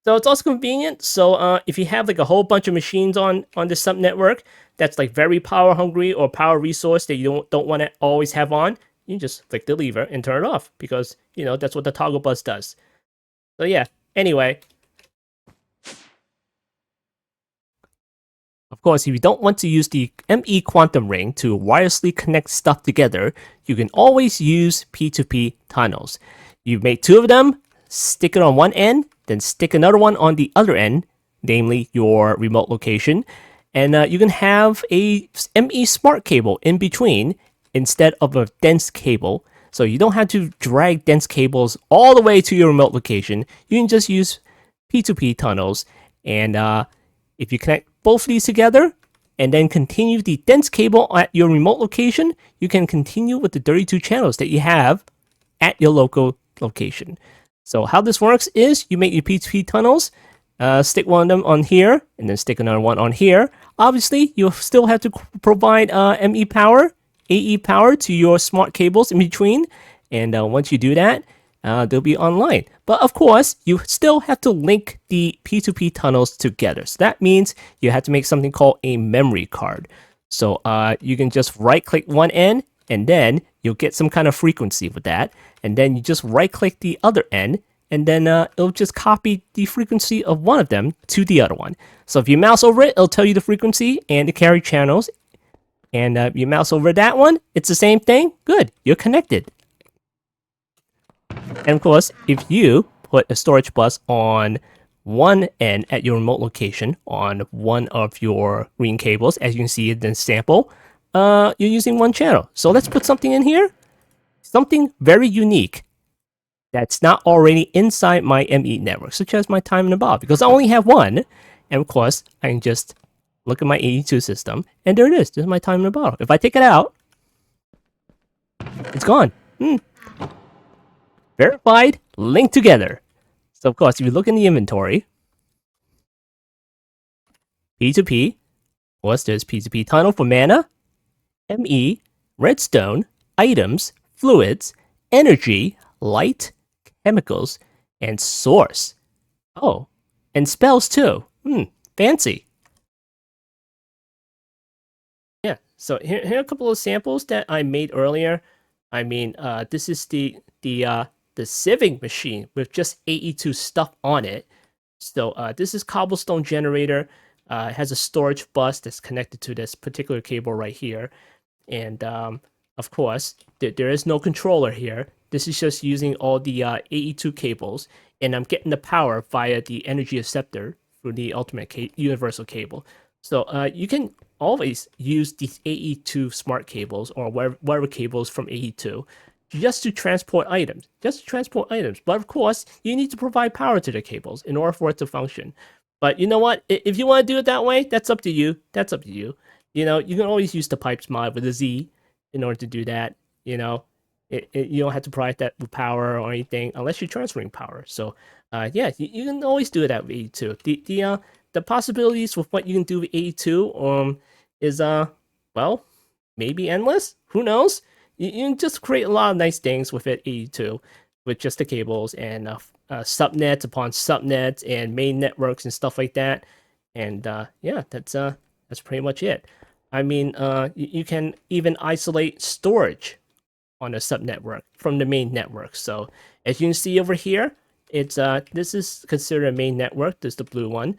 So it's also convenient. So if you have like a whole bunch of machines on this subnetwork that's like very power hungry or power resource that you don't want to always have on, you just flick the lever and turn it off because that's what the toggle bus does. So yeah. Anyway. Of course, if you don't want to use the ME quantum ring to wirelessly connect stuff together, you can always use P2P tunnels. You make 2 of them, stick it on one end, then stick another one on the other end, namely your remote location, and you can have a ME smart cable in between instead of a dense cable. So you don't have to drag dense cables all the way to your remote location. You can just use P2P tunnels, and if you connect both of these together and then continue the dense cable at your remote location, you can continue with the 32 channels that you have at your local location. So how this works is you make your P2P tunnels, stick one of them on here, and then stick another one on here. Obviously, you still have to provide ME power, AE power to your smart cables in between. And once you do that, they'll be online. But of course, you still have to link the P2P tunnels together. So that means you have to make something called a memory card. So you can just right-click one end, and then you'll get some kind of frequency with that. And then you just right-click the other end, and then it'll just copy the frequency of one of them to the other one. So if you mouse over it, it'll tell you the frequency and the carry channels. And you mouse over that one, it's the same thing. Good, you're connected. And of course, if you put a storage bus on one end at your remote location on one of your green cables, as you can see in the sample, you're using one channel. So let's put something in here, something very unique that's not already inside my ME network, such as my time in the bottle, because I only have one. And of course, I can just look at my AE2 system, and there it is. This is my time in the bottle. If I take it out, it's gone. Verified, linked together. So of course, if you look in the inventory, P2P, of course, there's P2P tunnel for mana, ME, redstone, items, fluids, energy, light, chemicals, and source. Oh, and spells too. Fancy. Yeah, so here are a couple of samples that I made earlier. I mean, this is the sieving machine with just AE2 stuff on it. So this is cobblestone generator. It has a storage bus that's connected to this particular cable right here. And of course, there is no controller here. This is just using all the AE2 cables, and I'm getting the power via the energy acceptor through the ultimate universal cable. So you can always use these AE2 smart cables or whatever cables from AE2 just to transport items. But of course, you need to provide power to the cables in order for it to function. But you know what? If you want to do it that way, that's up to you. You know, you can always use the pipes mod with a Z in order to do that. You know, you don't have to provide that with power or anything unless you're transferring power. So, yeah, you can always do that with AE2. The possibilities with what you can do with AE2 is well, maybe endless. Who knows? You can just create a lot of nice things with it, AE2, with just the cables and subnets upon subnets and main networks and stuff like that. And yeah, that's pretty much it. I mean, you can even isolate storage on a subnetwork from the main network. So as you can see over here, it's this is considered a main network. This is the blue one.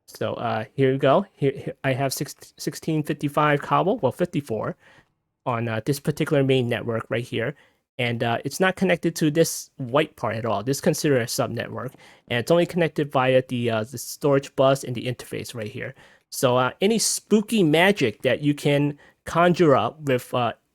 So here we go. Here I have 1655 cobble, well 54 on this particular main network right here. And it's not connected to this white part at all. This is considered a subnetwork, and it's only connected via the storage bus and the interface right here. So any spooky magic that you can conjure up with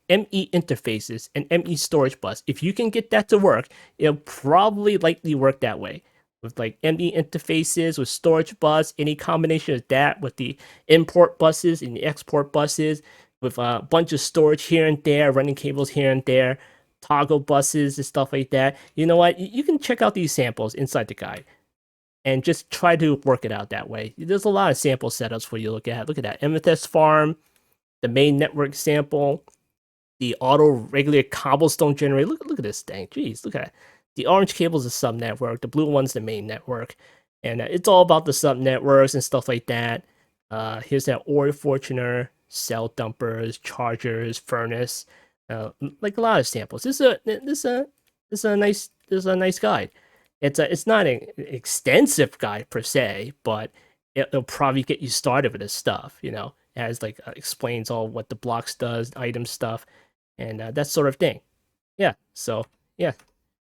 ME interfaces and ME storage bus, if you can get that to work, it'll probably likely work that way. With like ME interfaces, with storage bus, any combination of that with the import buses and the export buses, with a bunch of storage here and there, running cables here and there, toggle buses and stuff like that. You know what? You can check out these samples inside the guide and just try to work it out that way. There's a lot of sample setups for you to look at. Look at that. Amethyst farm, the main network sample, the auto regular cobblestone generator. Look at this thing. Jeez, look at that. The orange cable is a subnetwork. The blue one's the main network. And it's all about the subnetworks and stuff like that. Here's that ore fortuner, cell dumpers, chargers, furnace. Like a lot of samples. This is a nice guide. It's not an extensive guide per se, but it'll probably get you started with this stuff. You know, it has like explains all what the blocks does, item stuff, and that sort of thing. Yeah. So yeah,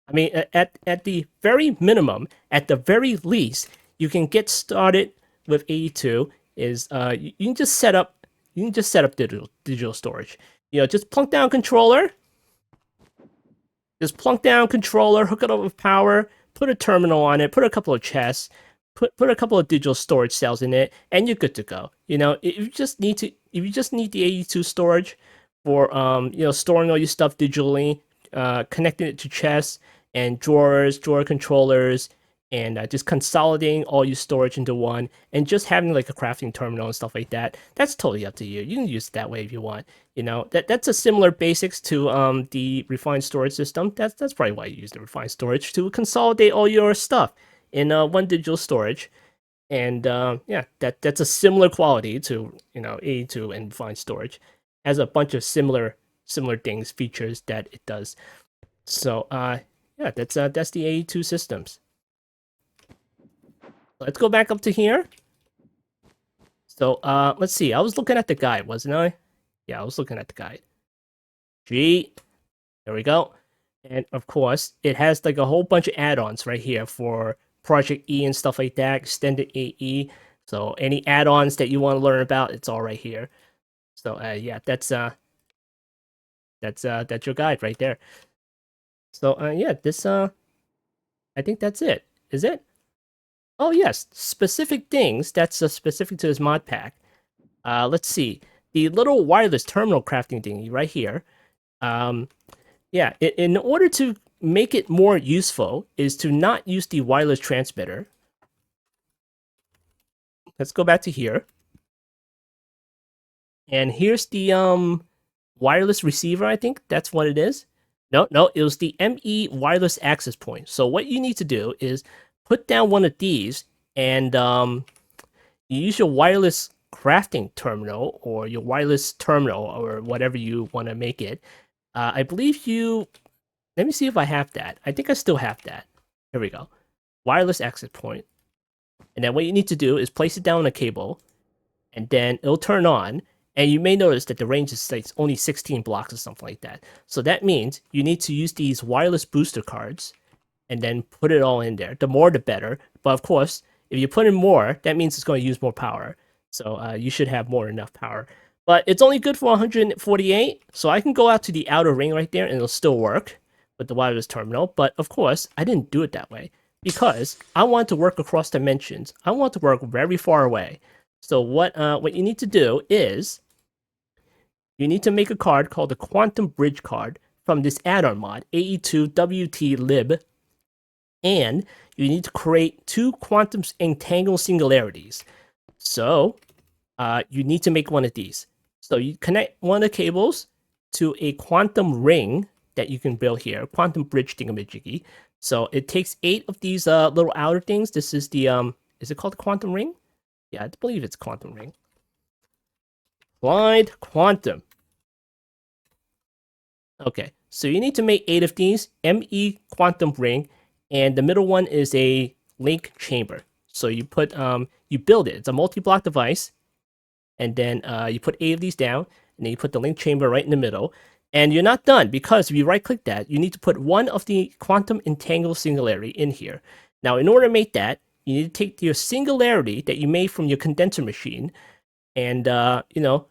I mean, at the very minimum, at the very least, you can get started with AE2. Is you can just set up digital storage. You know, just plunk down controller. Just plunk down controller, hook it up with power, put a terminal on it, put a couple of chests, put a couple of digital storage cells in it, and you're good to go. You know, if you just need the AE2 storage for you know, storing all your stuff digitally, connecting it to chests and drawers, drawer controllers, and just consolidating all your storage into one, and just having like a crafting terminal and stuff like that. That's totally up to you. You can use it that way if you want. You know, that's a similar basics to the refined storage system. That's probably why you use the refined storage, to consolidate all your stuff in one digital storage. And yeah, that's a similar quality to, you know, AE2 and refined storage. Has a bunch of similar things, features that it does. So yeah, that's the AE2 systems. Let's go back up to here. So let's see. I was looking at the guide, wasn't I? Yeah, I was looking at the guide. G. There we go. And of course, it has like a whole bunch of add-ons right here for Project E and stuff like that, extended AE. So any add-ons that you want to learn about, it's all right here. So yeah, that's your guide right there. So yeah, this I think that's it. Is it? Oh yes, specific things that's specific to this mod pack. Let's see. The little wireless terminal crafting thingy right here. Yeah, in order to make it more useful is to not use the wireless transmitter. Let's go back to here. And here's the wireless receiver, I think that's what it is. No, it was the ME wireless access point. So what you need to do is put down one of these and you use your wireless crafting terminal or your wireless terminal or whatever you want to make it. I believe you... Let me see if I have that. I think I still have that. Here we go. Wireless access point. And then what you need to do is place it down on a cable, and then it'll turn on, and you may notice that the range is like only 16 blocks or something like that. So that means you need to use these wireless booster cards, and then put it all in there. The more, the better. But of course, if you put in more, that means it's going to use more power. So you should have more than enough power. But it's only good for 148, so I can go out to the outer ring right there, and it'll still work with the wireless terminal. But of course, I didn't do it that way because I want to work across dimensions. I want to work very far away. So what you need to do is you need to make a card called the Quantum Bridge card from this add-on mod, AE2 WT lib, and you need to create 2 quantum entangled singularities. So you need to make one of these. So you connect one of the cables to a quantum ring that you can build here, quantum bridge thingamajiggy. So it takes 8 of these little outer things. This is the is it called the quantum ring? Yeah, I believe it's quantum ring. Applied quantum. Okay, so you need to make 8 of these ME quantum ring, and the middle one is a link chamber. So you put you build it. It's a multi-block device, and then you put 8 of these down, and then you put the link chamber right in the middle. And you're not done, because if you right-click that, you need to put one of the quantum entangled singularity in here. Now, in order to make that, you need to take your singularity that you made from your condenser machine, and you know,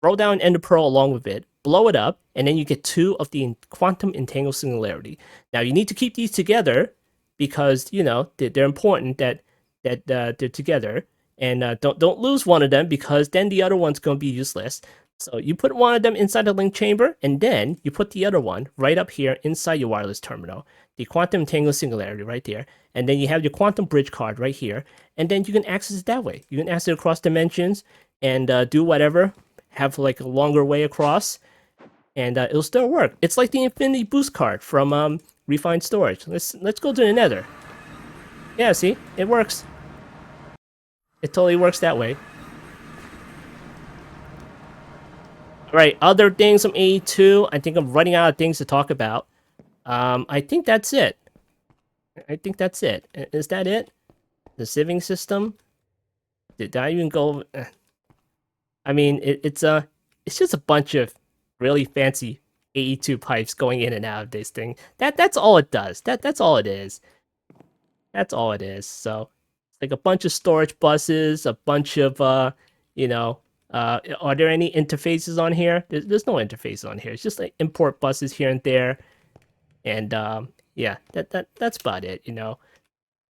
roll down Ender Pearl along with it, blow it up, and then you get 2 of the quantum entangled singularity. Now, you need to keep these together because you know they're important that they're together, and don't lose one of them because then the other one's going to be useless. So you put one of them inside the link chamber, and then you put the other one right up here inside your wireless terminal, the quantum entangled singularity right there, and then you have your quantum bridge card right here, and then you can access it that way. You can access it across dimensions and do whatever, have like a longer way across, and it'll still work. It's like the infinity boost card from Refined Storage. Let's go to the Nether. Yeah, see, it works. It totally works that way. Alright, other things from AE2. I think I'm running out of things to talk about. I think that's it. Is that it? The sieving system? Did I even go... I mean, it's just a bunch of really fancy AE2 pipes going in and out of this thing. That's all it does. That's all it is. That's all it is. So, it's like a bunch of storage buses, a bunch of, you know... are there any interfaces on here? There's no interfaces on here. It's just like import buses here and there, and yeah, that's about it. You know,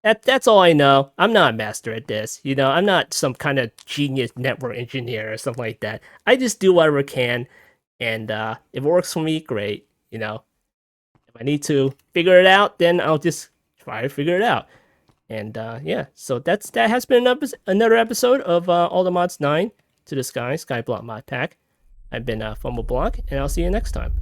that's all I know. I'm not a master at this. You know, I'm not some kind of genius network engineer or something like that. I just do whatever I can, and if it works for me, great. You know, if I need to figure it out, then I'll just try to figure it out. And yeah, so that has been another episode of All the Mods 9 to the Skyblock Modpack. I've been FumbleBlock, and I'll see you next time.